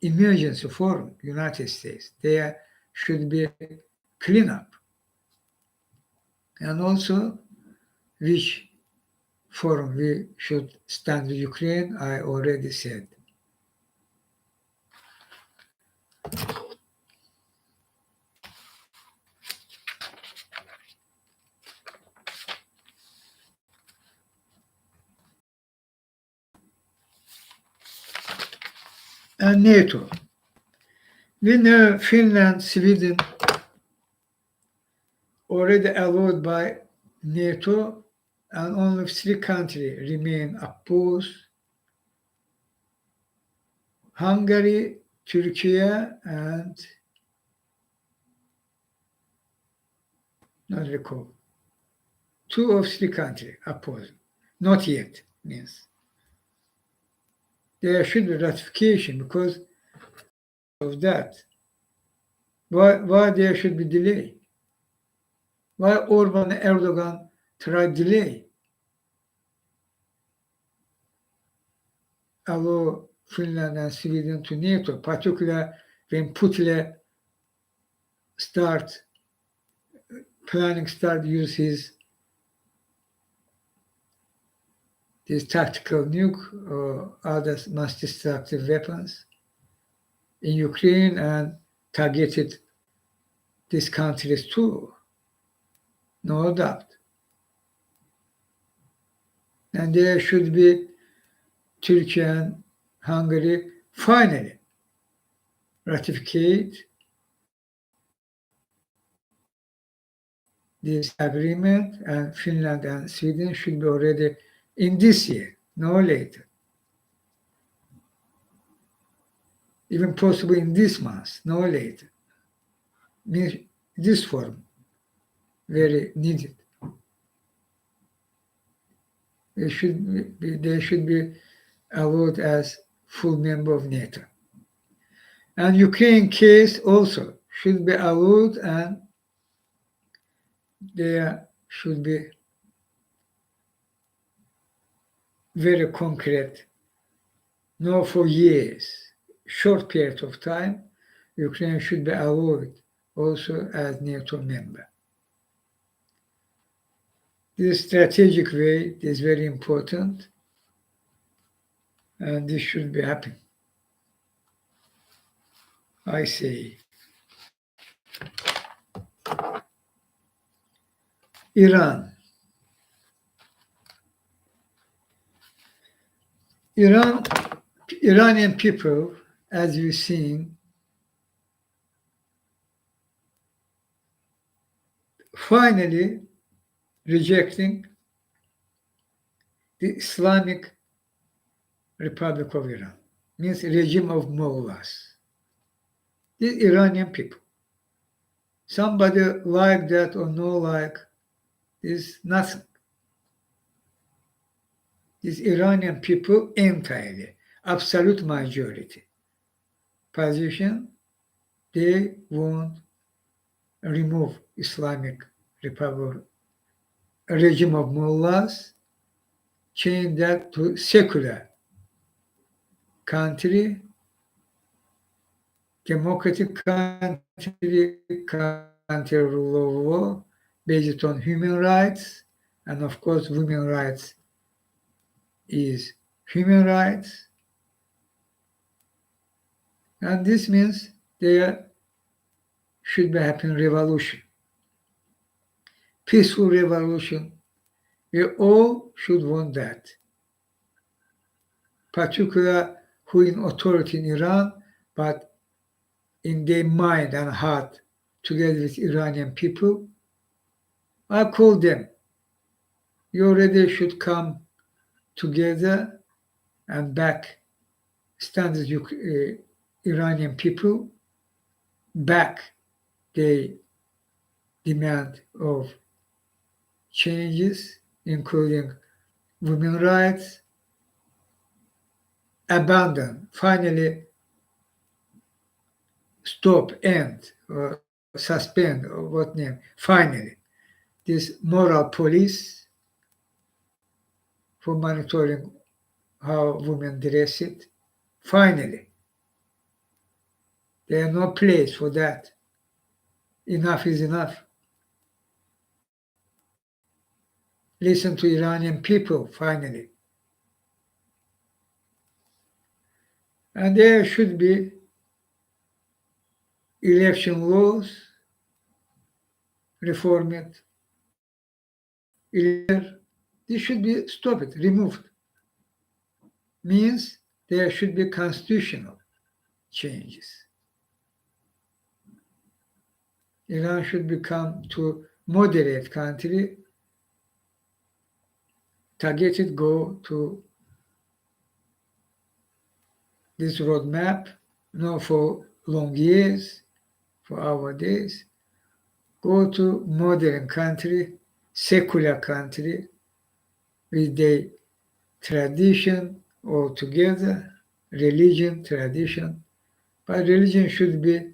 emergency forum, United States. There should be cleanup. And also, which forum we should stand with Ukraine, I already said. And NATO. We know Finland, Sweden already allowed by NATO, and only 3 countries remain opposed. Hungary, Turkey, and not recall. 2 of 3 countries opposed. Not yet means. There should be ratification because of that. Why there should be delay? Why Orban and Erdogan try delay? Allow Finland and Sweden to NATO, particularly when Putin start use these tactical nuke or other mass destructive weapons in Ukraine and targeted these countries too. No doubt. And there should be Turkey and Hungary finally ratify this agreement, and Finland and Sweden should be already in this year, no later. Even possible in this month, no later. Means this form very needed. They should be allowed as full member of NATO. And Ukraine case also should be allowed, and there should be very concrete, no for years, short period of time, Ukraine should be allowed also as NATO member. This strategic way is very important, and this should be happening. I say. Iran. Iranian people, as you've seen, finally rejecting the Islamic Republic of Iran, means regime of mullahs. The Iranian people. Somebody like that or no like is nothing. These Iranian people entirely, absolute majority position, they won't remove Islamic Republic regime of mullahs, change that to secular country, democratic country rule of law based on human rights, and of course women's rights is human rights. And this means there should be happening revolution, peaceful revolution. We all should want that, particularly who in authority in Iran, but in their mind and heart, together with Iranian people, I call them. You already should come together and stand with Iranian people, back the demand of changes, including women rights, abandon, finally stop, end, or suspend, or what name, finally. This moral police for monitoring how women dress it. Finally, there are no place for that. Enough is enough. Listen to Iranian people, finally. And there should be election laws reformed. This should be stopped, removed. Means there should be constitutional changes. Iran should become to moderate country, targeted go to this roadmap, not for long years, for our days. Go to modern country, secular country, with the tradition altogether, religion, tradition. But religion should be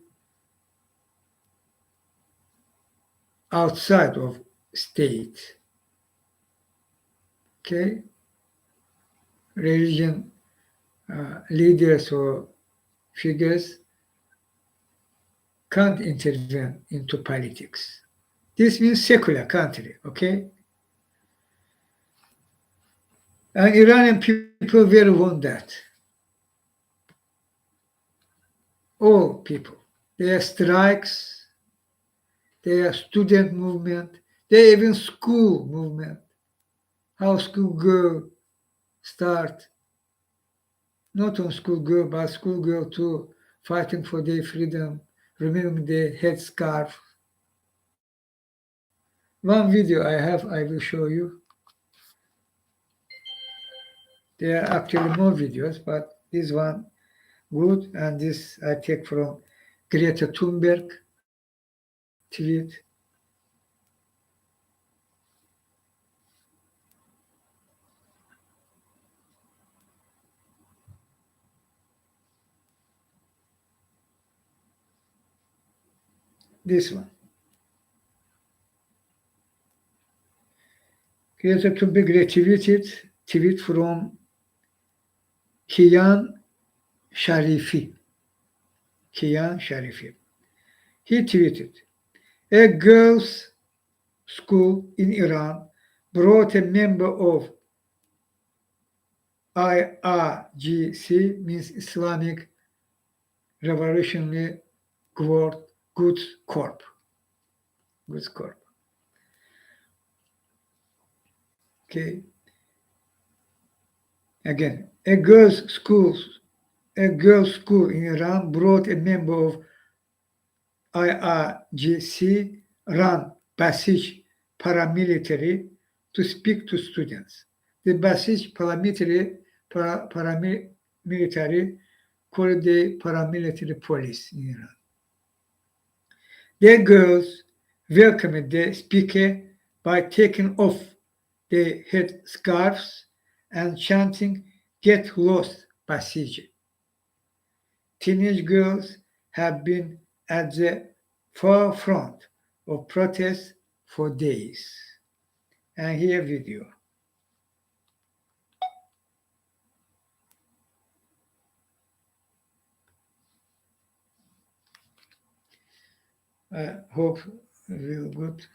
outside of state. Okay? Religion leaders or figures can't intervene into politics. This means secular country, okay? And Iranian people very want that. All people. Their strikes, their student movement, their even school movement. How school girl start, not on school girl, but school girl too, fighting for their freedom, removing their headscarf. One video I have, I will show you. There are actually more videos, but this one good, and this I take from Greta Thunberg tweet. This one. Greta Thunberg retweeted tweet from Kiyan Sharifi. Kiyan Sharifi. He tweeted, a girls' school in Iran brought a member of IRGC, means Islamic Revolutionary Goods Corp. Goods Corp. Okay. Again, a girls' school in Iran brought a member of IRGC run Basij paramilitary to speak to students. The Basij paramilitary called the paramilitary police in Iran. The girls welcomed the speaker by taking off their head scarves and chanting, "Get lost, Basij." Teenage girls have been at the forefront of protests for days. And here video. I hope real good.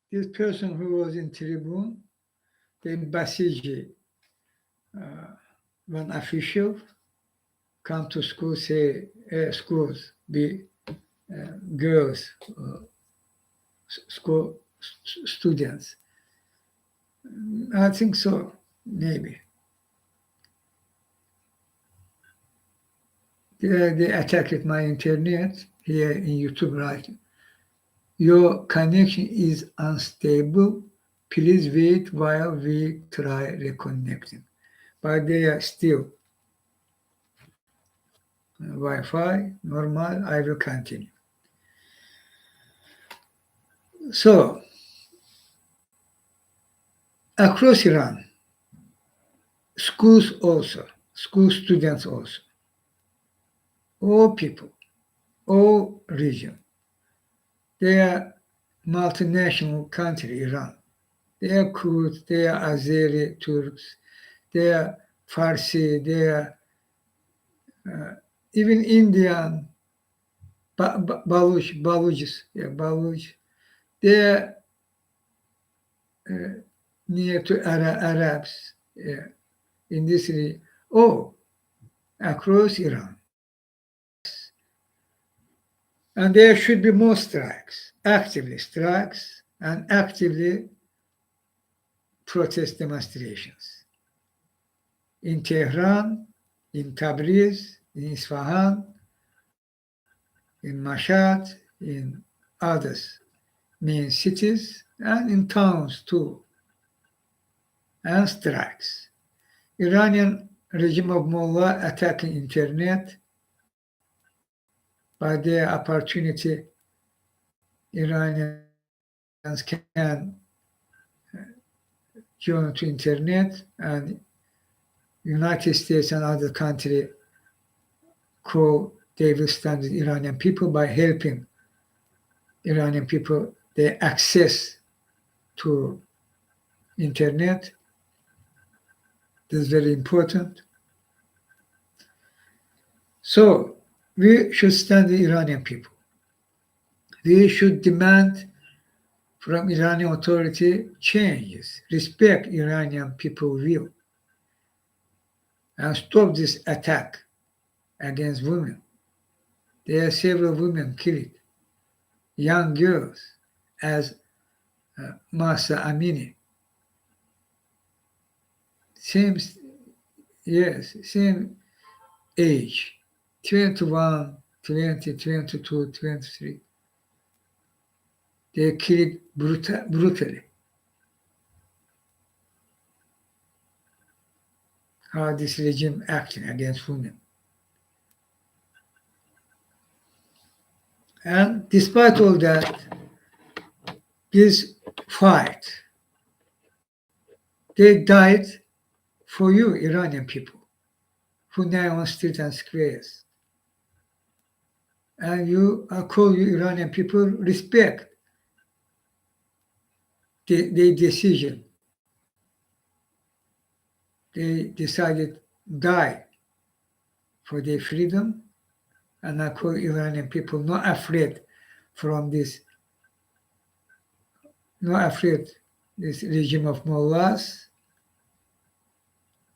This person who was in tribune, the Basiji, one official, come to school, say, schools, be girls, school students. I think so, maybe. They attacked my internet here in YouTube, right? Your connection is unstable. Please wait while we try reconnecting. But they are still Wi-Fi, normal. I will continue. So, across Iran, schools also, school students also, all people, all region, they are multinational country, Iran. They are Kurds, they are Azeri Turks, they are Farsi, they are even Indian, Baluch. They are near to Arabs in this region. Oh, across Iran. And there should be more strikes, and actively protest demonstrations. In Tehran, in Tabriz, in Isfahan, in Mashhad, in others, main cities, and in towns too, and strikes. Iranian regime of Mullah attacking internet by their opportunity. Iranians can join to internet, and United States and other countries they will stand with Iranian people by helping Iranian people their access to internet. This is very important. So we should stand with Iranian people. We should demand from Iranian authority changes, respect Iranian people will, and stop this attack against women. There are several women killed, young girls, as Masa Amini. Same age, 21, 20, 22, 23. They killed brutally. How this regime acting against women. And despite all that, this fight, they died for you, Iranian people, who now on streets and squares. And I call you Iranian people, respect their decision. They decided die for their freedom, and I call Iranian people not afraid from this, not afraid this regime of mullahs.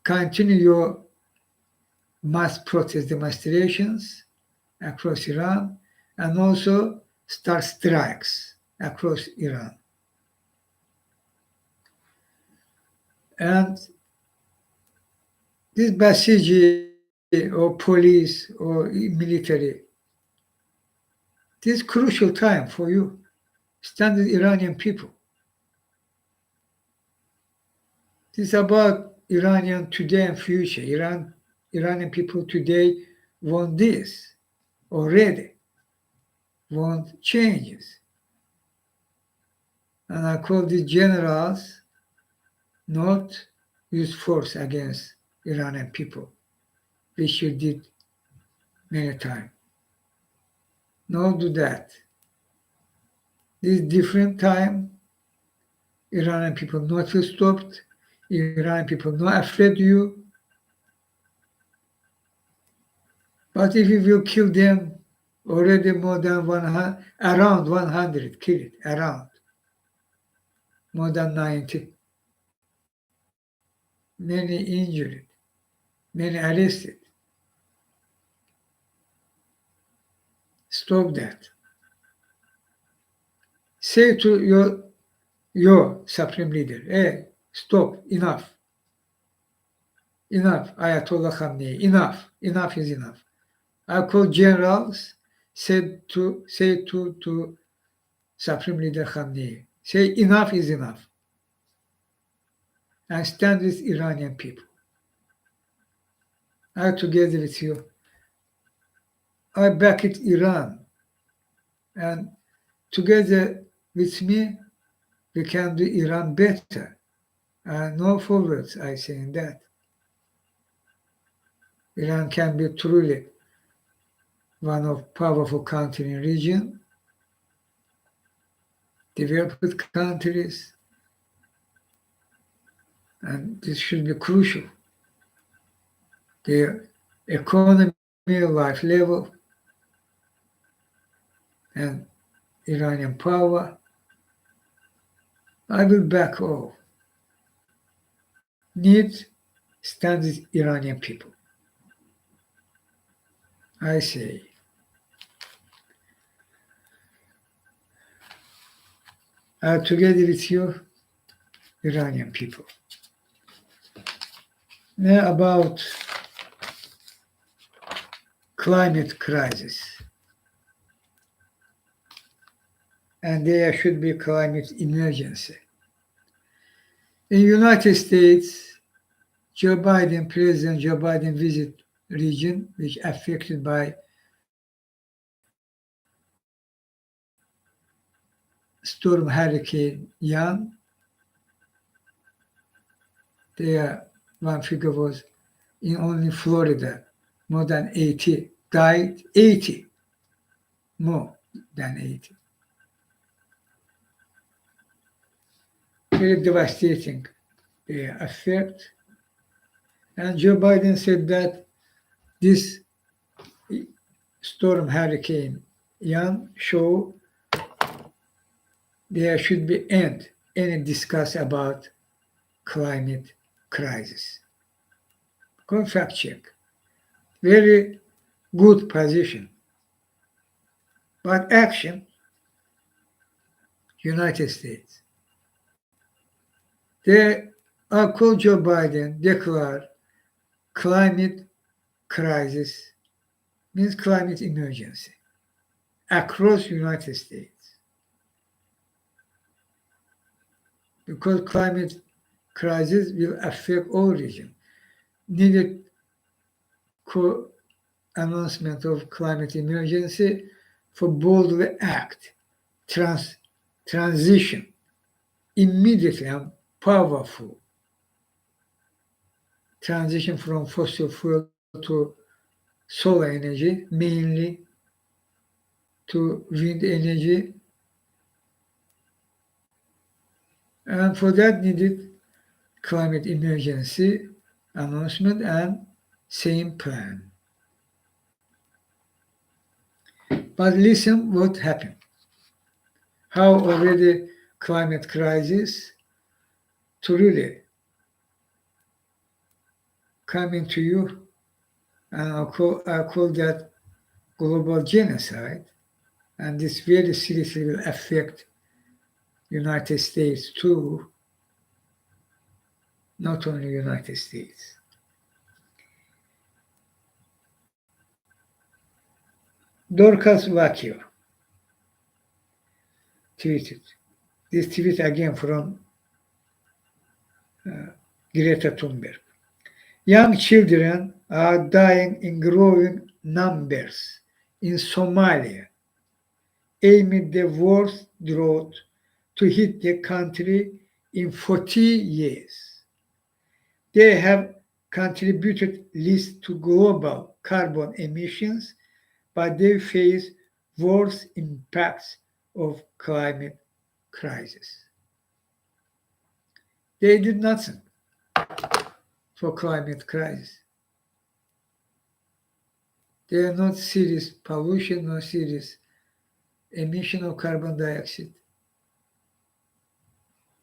Continue your mass protest demonstrations across Iran, and also start strikes across Iran. And this Basiji or police or military, this is crucial time for you. Stand with Iranian people. This is about Iranian today and future. Iranian people today want this already, want changes. And I call these generals not use force against Iranian people, which you did many times. Not do that. This different time, Iranian people not feel stopped, Iranian people not afraid of you. But if you will kill them, already more than 100, around 100 killed, around more than 90. Many injured, many arrested. Stop that. Say to your supreme leader, hey, stop, enough, Ayatollah Khamenei, enough is enough. Our co-generals said to Supreme Leader Khamenei, say enough is enough, and stand with Iranian people. I together with you. I back it Iran, and together with me, we can do Iran better. No forwards, I say in that. Iran can be truly one of powerful country in region, developed countries, and this should be crucial. Their economy, life level, and Iranian power, I will back all. Need stand with Iranian people. I say, together with you, Iranian people. Now about climate crisis. And there should be climate emergency. In the United States, President Joe Biden visit region which affected by storm hurricane Ian. There, one figure was in only Florida, more than 80 died, 80, more than 80. Very devastating effect. And Joe Biden said that this storm hurricane Ian show there should be end any discuss about climate crisis. Go fact check. Very good position. But action, United States. They called Joe Biden declare climate crisis, means climate emergency across United States. Because climate crisis will affect all regions. Needed announcement of climate emergency for boldly act, transition immediately and powerful transition from fossil fuel to solar energy, mainly to wind energy. And for that needed climate emergency announcement and same plan. But listen what happened. How already climate crisis truly coming to you, and I call that global genocide, and this very seriously will affect United States too, not only United States. Dorcas Vakio tweeted. This tweet again from Greta Thunberg. Young children are dying in growing numbers in Somalia amid the worst drought to hit the country in 40 years. They have contributed least to global carbon emissions, but they face worse impacts of climate crisis. They did nothing for climate crisis. They are not serious pollution, nor serious emission of carbon dioxide.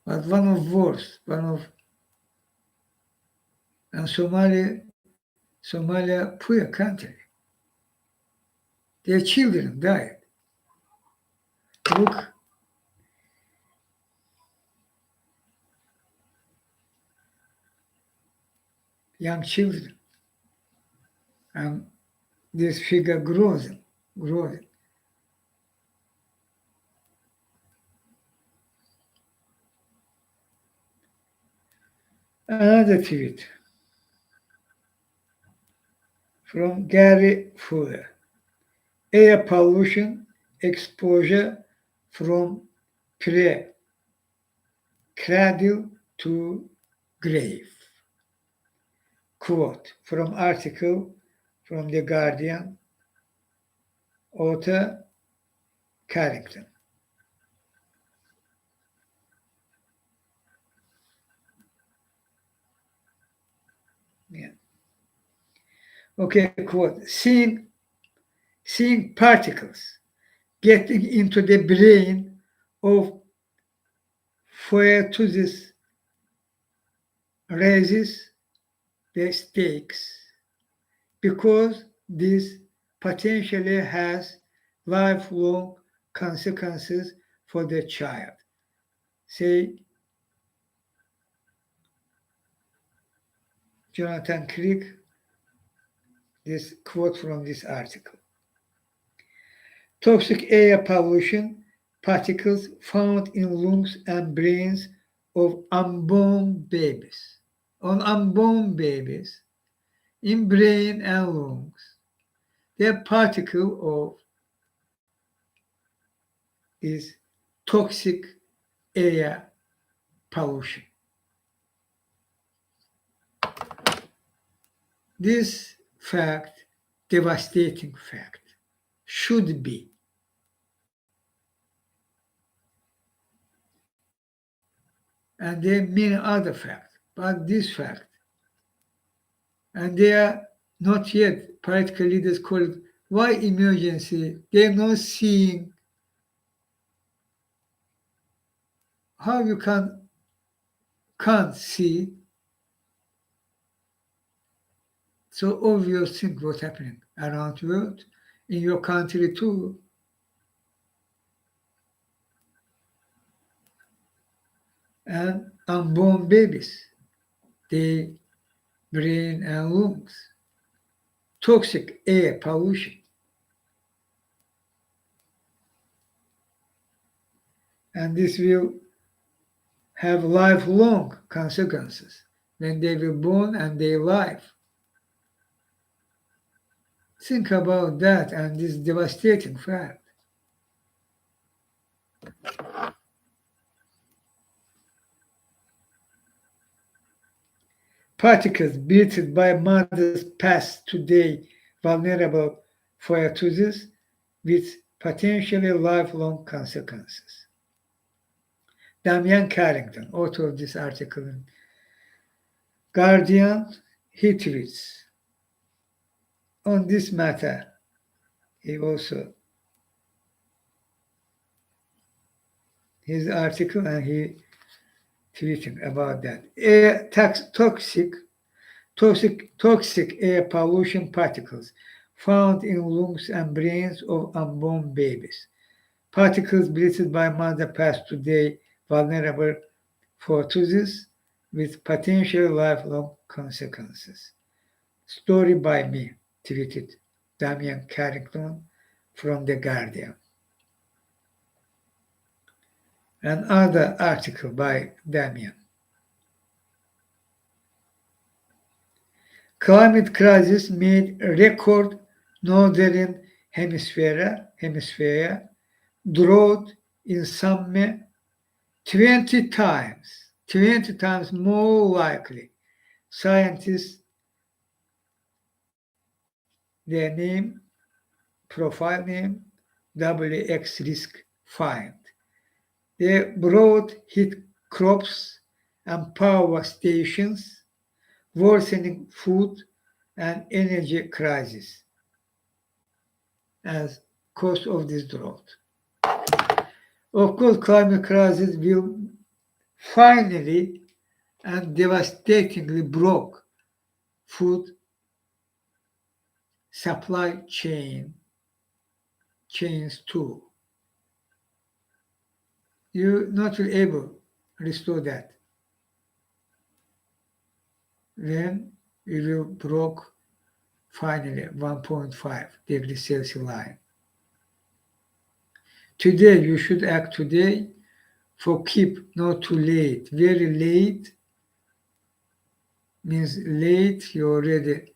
But one of worst, and Somalia, poor country. Their children died. Look, young children. And this figure grows, grows. Another tweet from Gary Fuller. Air pollution exposure from pre-cradle to grave. Quote from article from The Guardian, author Carrington. Yeah. Okay, quote. Seeing particles getting into the brain of foetuses raises the stakes because this potentially has lifelong consequences for the child. Say Jonathan Crick, this quote from this article. Toxic air pollution particles found in lungs and brains of unborn babies. On unborn babies, in brain and lungs, the particle of is toxic air pollution. This fact, devastating fact, should be and there are many other facts, but this fact, and they are not yet political leaders call it why emergency? They're not seeing how you can't see so obvious thing what's happening around the world, in your country too. And unborn babies, they brain and lungs, toxic air pollution. And this will have lifelong consequences when they were born and their life. Think about that and this devastating fact. Particles breathed by mothers pass today vulnerable foetuses with potentially lifelong consequences. Damian Carrington, author of this article in Guardian, he tweets on this matter. He also his article and he tweeting about that. Toxic air pollution particles found in lungs and brains of unborn babies. Particles breathed by mother pass today vulnerable for disease with potential lifelong consequences. Story by me, tweeted Damian Carrington from The Guardian. Another article by Damian. Climate crisis made record northern hemisphere drought in summer 20 times more likely. Scientists, their name, profile name, WX risk find. The drought hit crops and power stations, worsening food and energy crisis as cause of this drought. Of course, climate crisis will finally and devastatingly broke food supply chains too. You not will able restore that when we will broke finally 1.5 degrees Celsius line. Today, you should act today for keep not too late. Very late means late, you already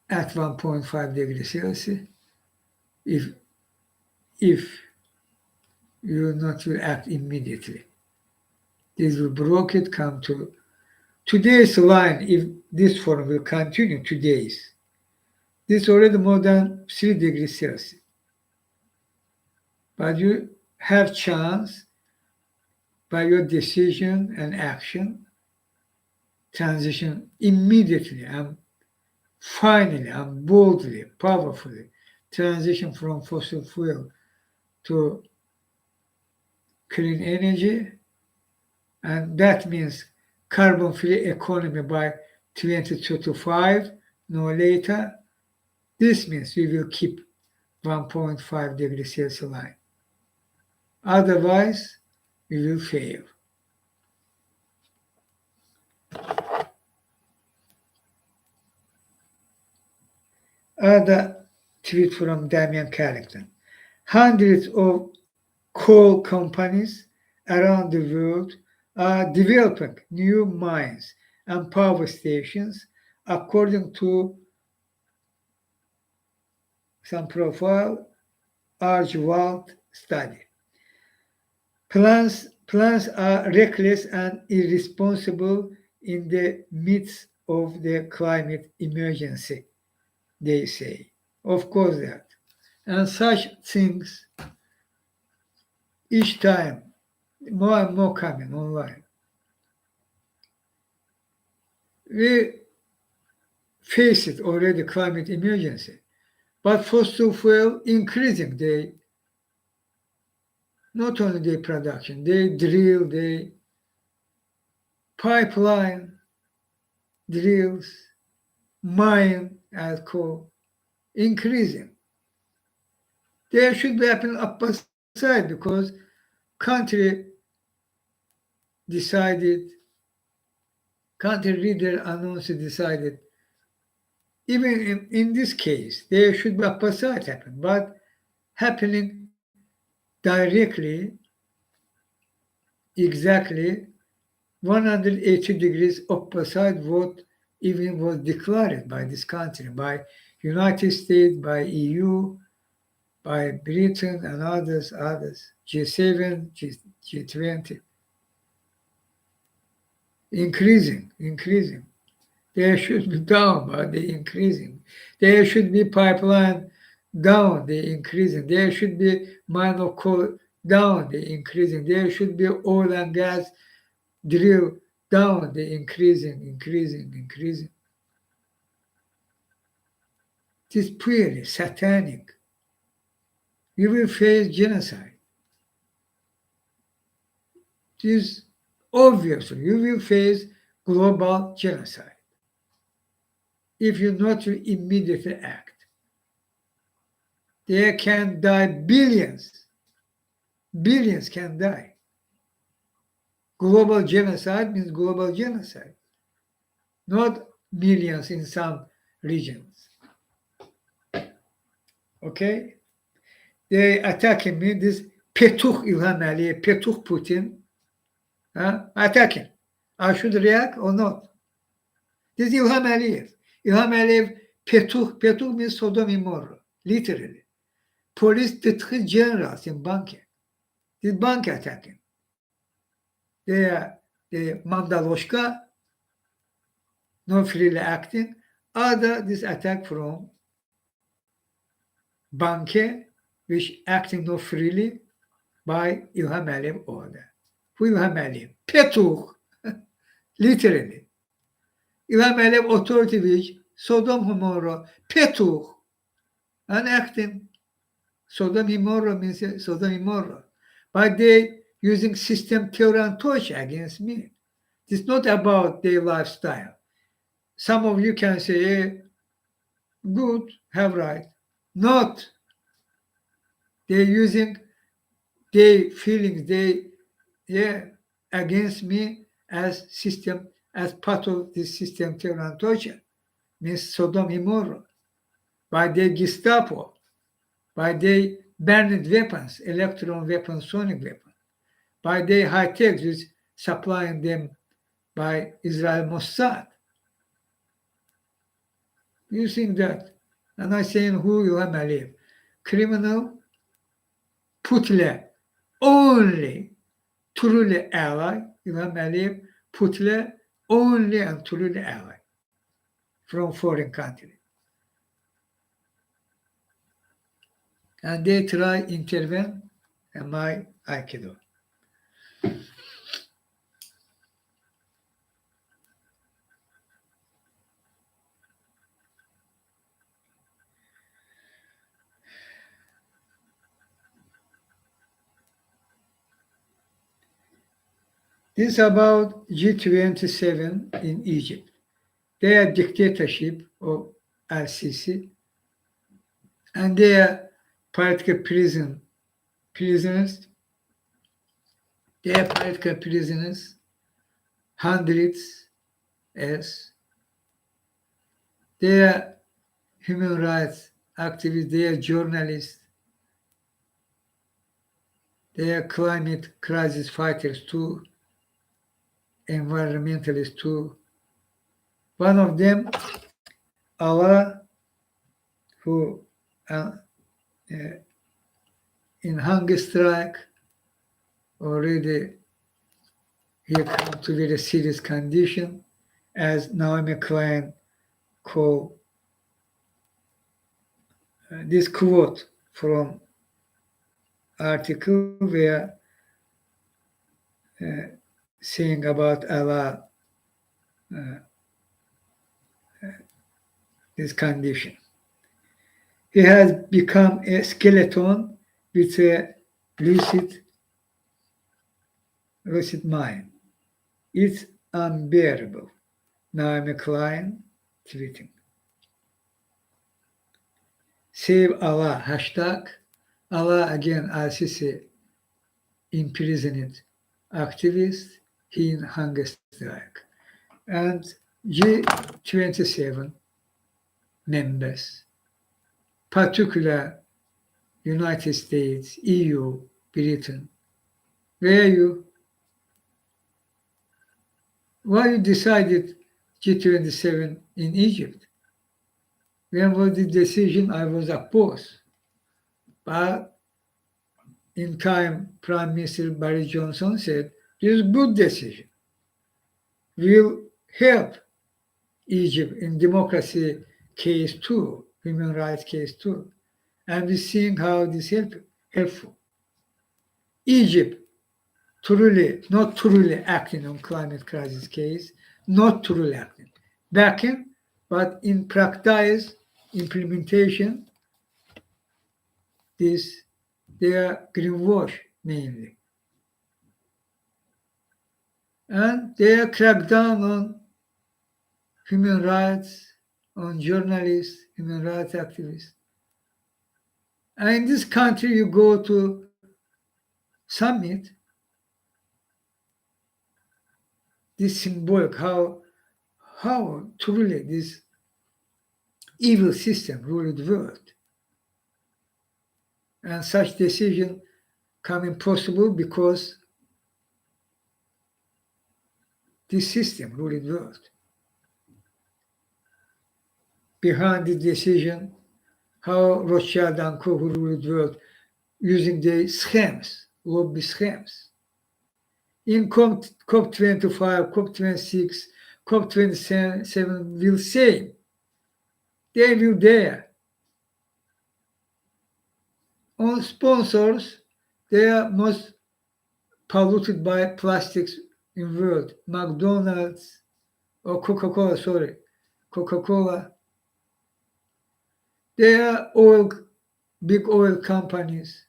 at 1.5 degrees Celsius. If you not will act immediately, this will broke it, come to today's line. If this form will continue today's, this already more than 3 degrees Celsius. But you have chance by your decision and action, transition immediately and finally and boldly, powerfully, transition from fossil fuel to clean energy, and that means carbon-free economy by 2025, no later. This means we will keep 1.5 degrees Celsius line. Otherwise, we will fail. Other tweet from Damian Carrington. Hundreds of coal companies around the world are developing new mines and power stations according to some profile Archwald study. Plans are reckless and irresponsible in the midst of the climate emergency, they say. Of course that. And such things each time more and more coming online. We face it already, climate emergency, but fossil fuel increasing. They not only their production, they drill, they pipeline drills, mine as coal, increasing. There should be happening opposite because country decided, country leader announced decided, even in this case, there should be opposite happen, but happening directly, exactly 180 degrees opposite what even was declared by this country, by United States, by EU, by Britain and others, G7, G20. Increasing. There should be down, but they increasing. There should be pipeline down, they increasing. There should be mine of coal down, they increasing. There should be oil and gas drill down, they increasing. It is purely satanic. You will face genocide. It is obviously you will face global genocide if you not immediately act. There can die billions can die. Global genocide means global genocide, not millions in some regions. Okay? They attacking me, this Petuch İlham Aliyev, Petuch Putin, attacking. I should react or not? This İlham Aliyev. İlham Aliyev, Petuch means Sodom and Gomorrah, literally. Police Tıtkı generals in Banki. This bank attacking. They are the Mandaloshka, not freely acting. Other this attack from Banke, which acting not freely by İlham Aliyev order. Who İlham Aliyev? Petuch, literally. İlham Aliyev authority which Sodom Gomorrah, Petuch, and acting. Sodom Gomorrah means Sodom Gomorrah. But they using system terror and torture against me. It's not about their lifestyle. Some of you can say, good, have right. Not. They're using their feelings, against me as system as part of this system terror and torture, means Sodom and Gomorrah, by the Gestapo, by the burned weapons, electron weapons, sonic weapons, by the high tech which supplying them by Israel Mossad. You think that? And I saying who you have believe. Criminal Putle only truly ally, you have believe Putle only and truly ally from foreign country. And they try intervene in my Aikido. This is about G27 in Egypt. Their dictatorship of Al-Sisi and their political prisoners, their political prisoners, hundreds as their human rights activists, their journalists, their climate crisis fighters too, environmentalists too. One of them, Allah, who in hunger strike already he come to very serious condition, as Naomi Klein called this quote from article where saying about Allah this condition. He has become a skeleton with a lucid mind. It's unbearable. Naomi Klein tweeting. Save Allah, hashtag. Allah again, Al-Sisi imprisoned activist, he in hunger strike. And G27 members, particular United States, EU, Britain, where you? Why you decided G27 in Egypt? When was the decision? I was opposed. But in time, Prime Minister Boris Johnson said, this is a good decision. We'll help Egypt in democracy case too, human rights case too. And we're seeing how this is helpful. Egypt not truly acting on climate crisis case, not truly acting. Backing, but in practice, implementation, they are greenwash mainly. And they are cracked down on human rights, on journalists, human rights activists. And in this country, you go to summit, this symbolic, how truly this evil system ruled the world. And such decision come impossible because this system ruled the world. Behind the decision, how Rothschild and Co. who ruled the world using the schemes, lobby schemes. In COP25, COP26, COP27 will say they will there. On sponsors, they are most polluted by plastics in the world. McDonald's or Coca-Cola, Coca-Cola. They are big oil companies.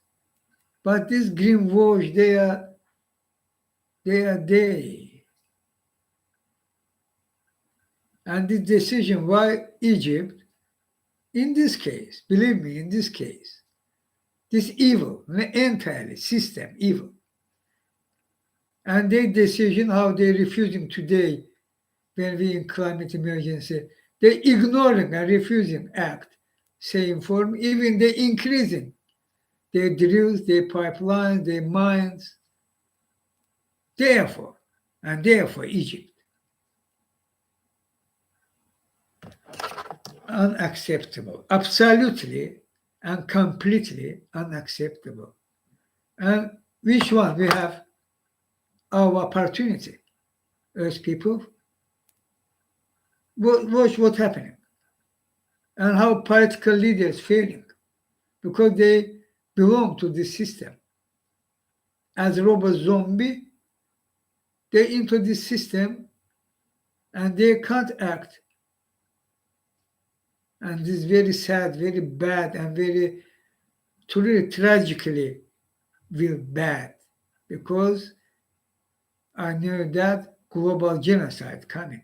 But this greenwash, they are. And the decision why Egypt, in this case, believe me, in this case, this evil, entirely system evil. And their decision how they're refusing today when we in climate emergency, they ignoring and refusing act, same form, even they increasing their drills, their pipelines, their mines. Therefore, and therefore Egypt, unacceptable, absolutely and completely unacceptable. And which one we have our opportunity as people? Watch what's happening and how political leaders failing because they belong to this system. As robot zombie, they into this system and they can't act. And this is very sad, very bad, and very truly tragically will bad because I know that global genocide coming.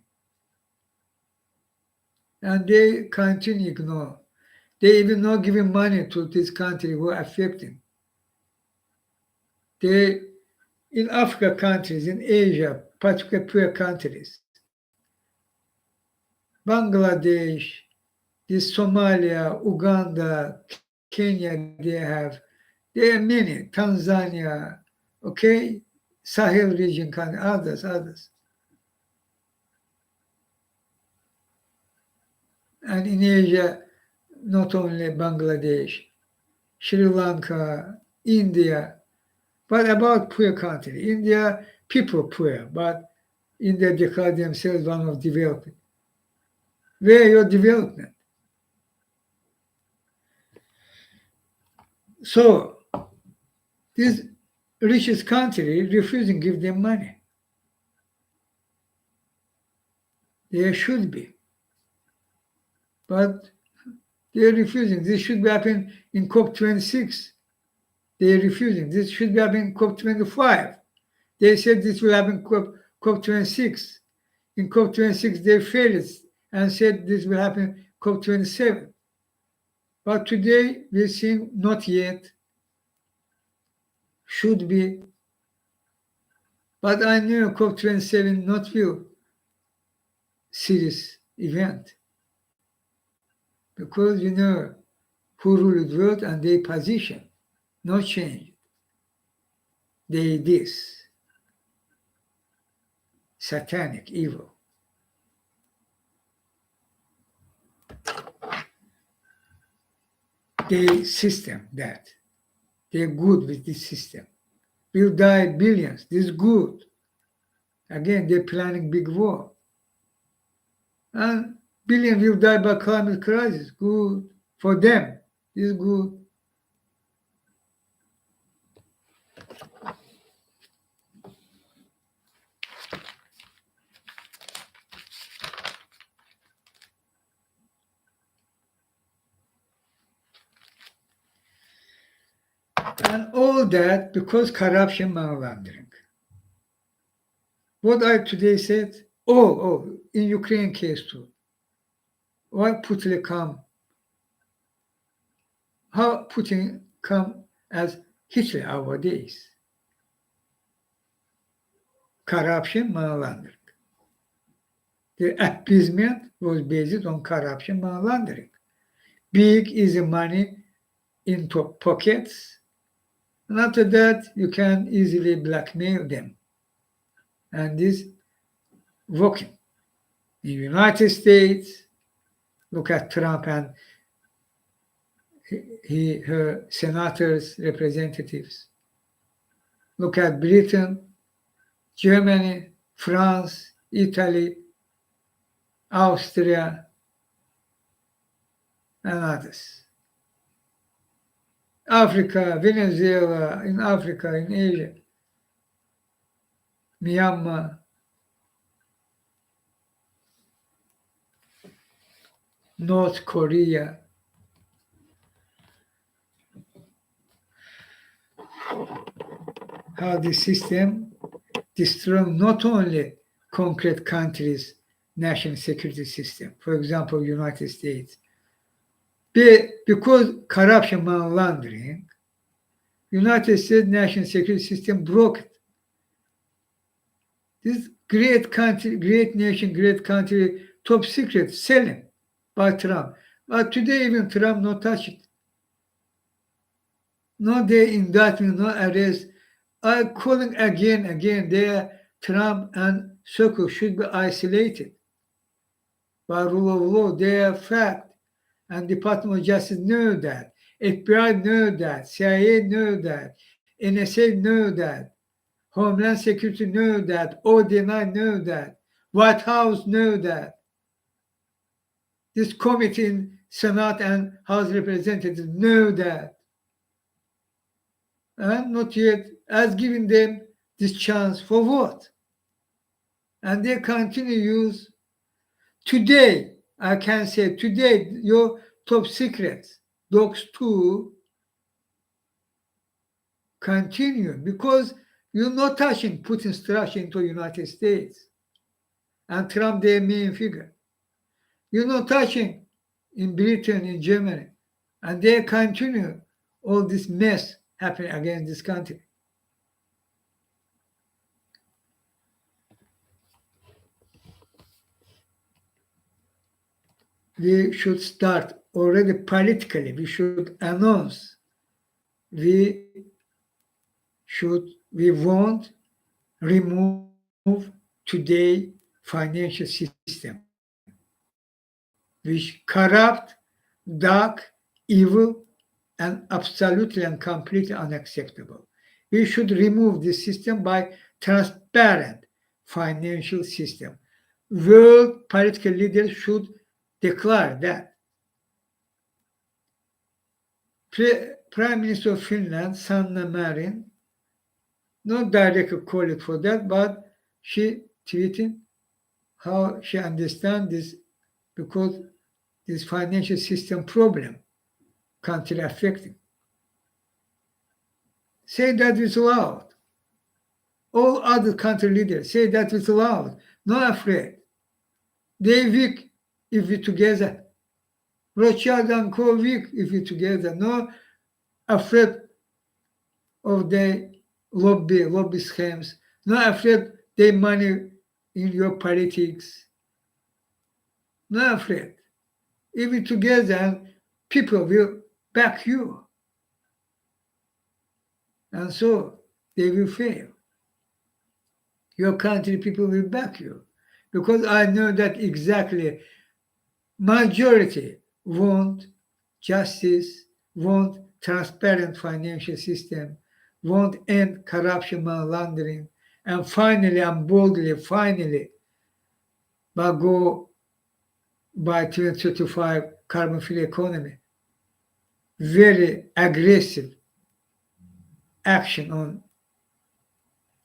And they continue ignore. They even not giving money to this country who are affecting. They in Africa countries, in Asia, particularly poor countries, Bangladesh, this Somalia, Uganda, Kenya, there are many, Tanzania, okay, Sahel region, others. And in Asia, not only Bangladesh, Sri Lanka, India, but about poor country. India, people poor, but India declare themselves one of developing. Where your development? So this richest country refusing to give them money. There should be. But they're refusing. This should be happening in COP26. They're refusing. This should be happening in COP25. They said this will happen in COP26. In COP26, they failed and said this will happen in COP27. But today, we're seeing not yet, should be. But I know COP27 not will serious event because you know who rule the world and their position, no change. They this satanic evil. The system that they're good with this system. Will die billions. This is good. Again, they're planning big war. And billions will die by climate crisis. Good for them. This is good. And all that because corruption, money laundering. What I today said, in Ukraine case too. Why Putin come? How Putin come as Hitler our days? Corruption, money laundering. The appeasement was based on corruption, money laundering. Big easy money into pockets. And after that, you can easily blackmail them. And this working. In the United States, look at Trump and her senators, representatives. Look at Britain, Germany, France, Italy, Austria, and others. Africa, Venezuela, in Africa, in Asia, Myanmar, North Korea. How the system destroys not only concrete countries' national security system, for example, United States, because corruption, money laundering, United States national security system broke it. This great country, great nation, great country, top secret, selling by Trump. But today even Trump not touch it. No they indictment, no arrest. I calling again, they Trump and circle should be isolated by rule of law. They are fact. And Department of Justice know that. FBI know that. CIA know that. NSA know that. Homeland Security know that. ODNI know that. White House know that. This committee in Senate and House Representatives know that. And not yet as giving them this chance for what? And they continue use today, I can say today, your top secrets, docs 2 continue because you're not touching Putin's trash into United States and Trump their main figure. You're not touching in Britain, in Germany, and they continue all this mess happening against this country. We should start already politically. We should announce we won't remove today financial system which corrupt, dark, evil, and absolutely and completely unacceptable. We should remove this system by transparent financial system. World political leaders should declare that. Prime Minister of Finland, Sanna Marin, not directly called for that, but she tweeted how she understands this because this financial system problem country affecting. Say that with loud. All other country leaders say that with loud, not afraid. They weak if we together. Rothschild and Co weak if we together. Not afraid of the lobby schemes. Not afraid they money in your politics. Not afraid. If we together, people will back you. And so they will fail. Your country people will back you. Because I know that exactly majority want justice, want transparent financial system, want end corruption, money laundering, and finally and boldly, but go by 2035 carbon-free economy. Very aggressive action on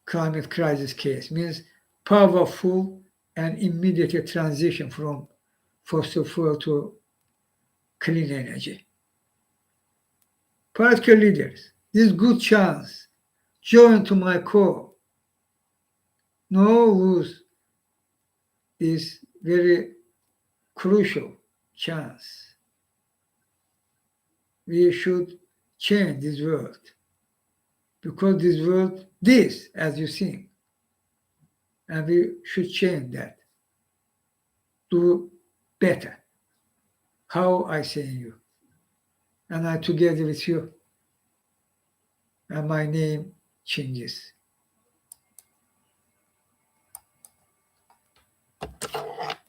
climate crisis case means powerful and immediate transition from fossil fuel to clean energy. Political leaders, this good chance, join to my call. No lose this very crucial chance. We should change this world because this world, this, as you see, and we should change that. Do better. How I say you. And I together with you. And my name, Chinghiz.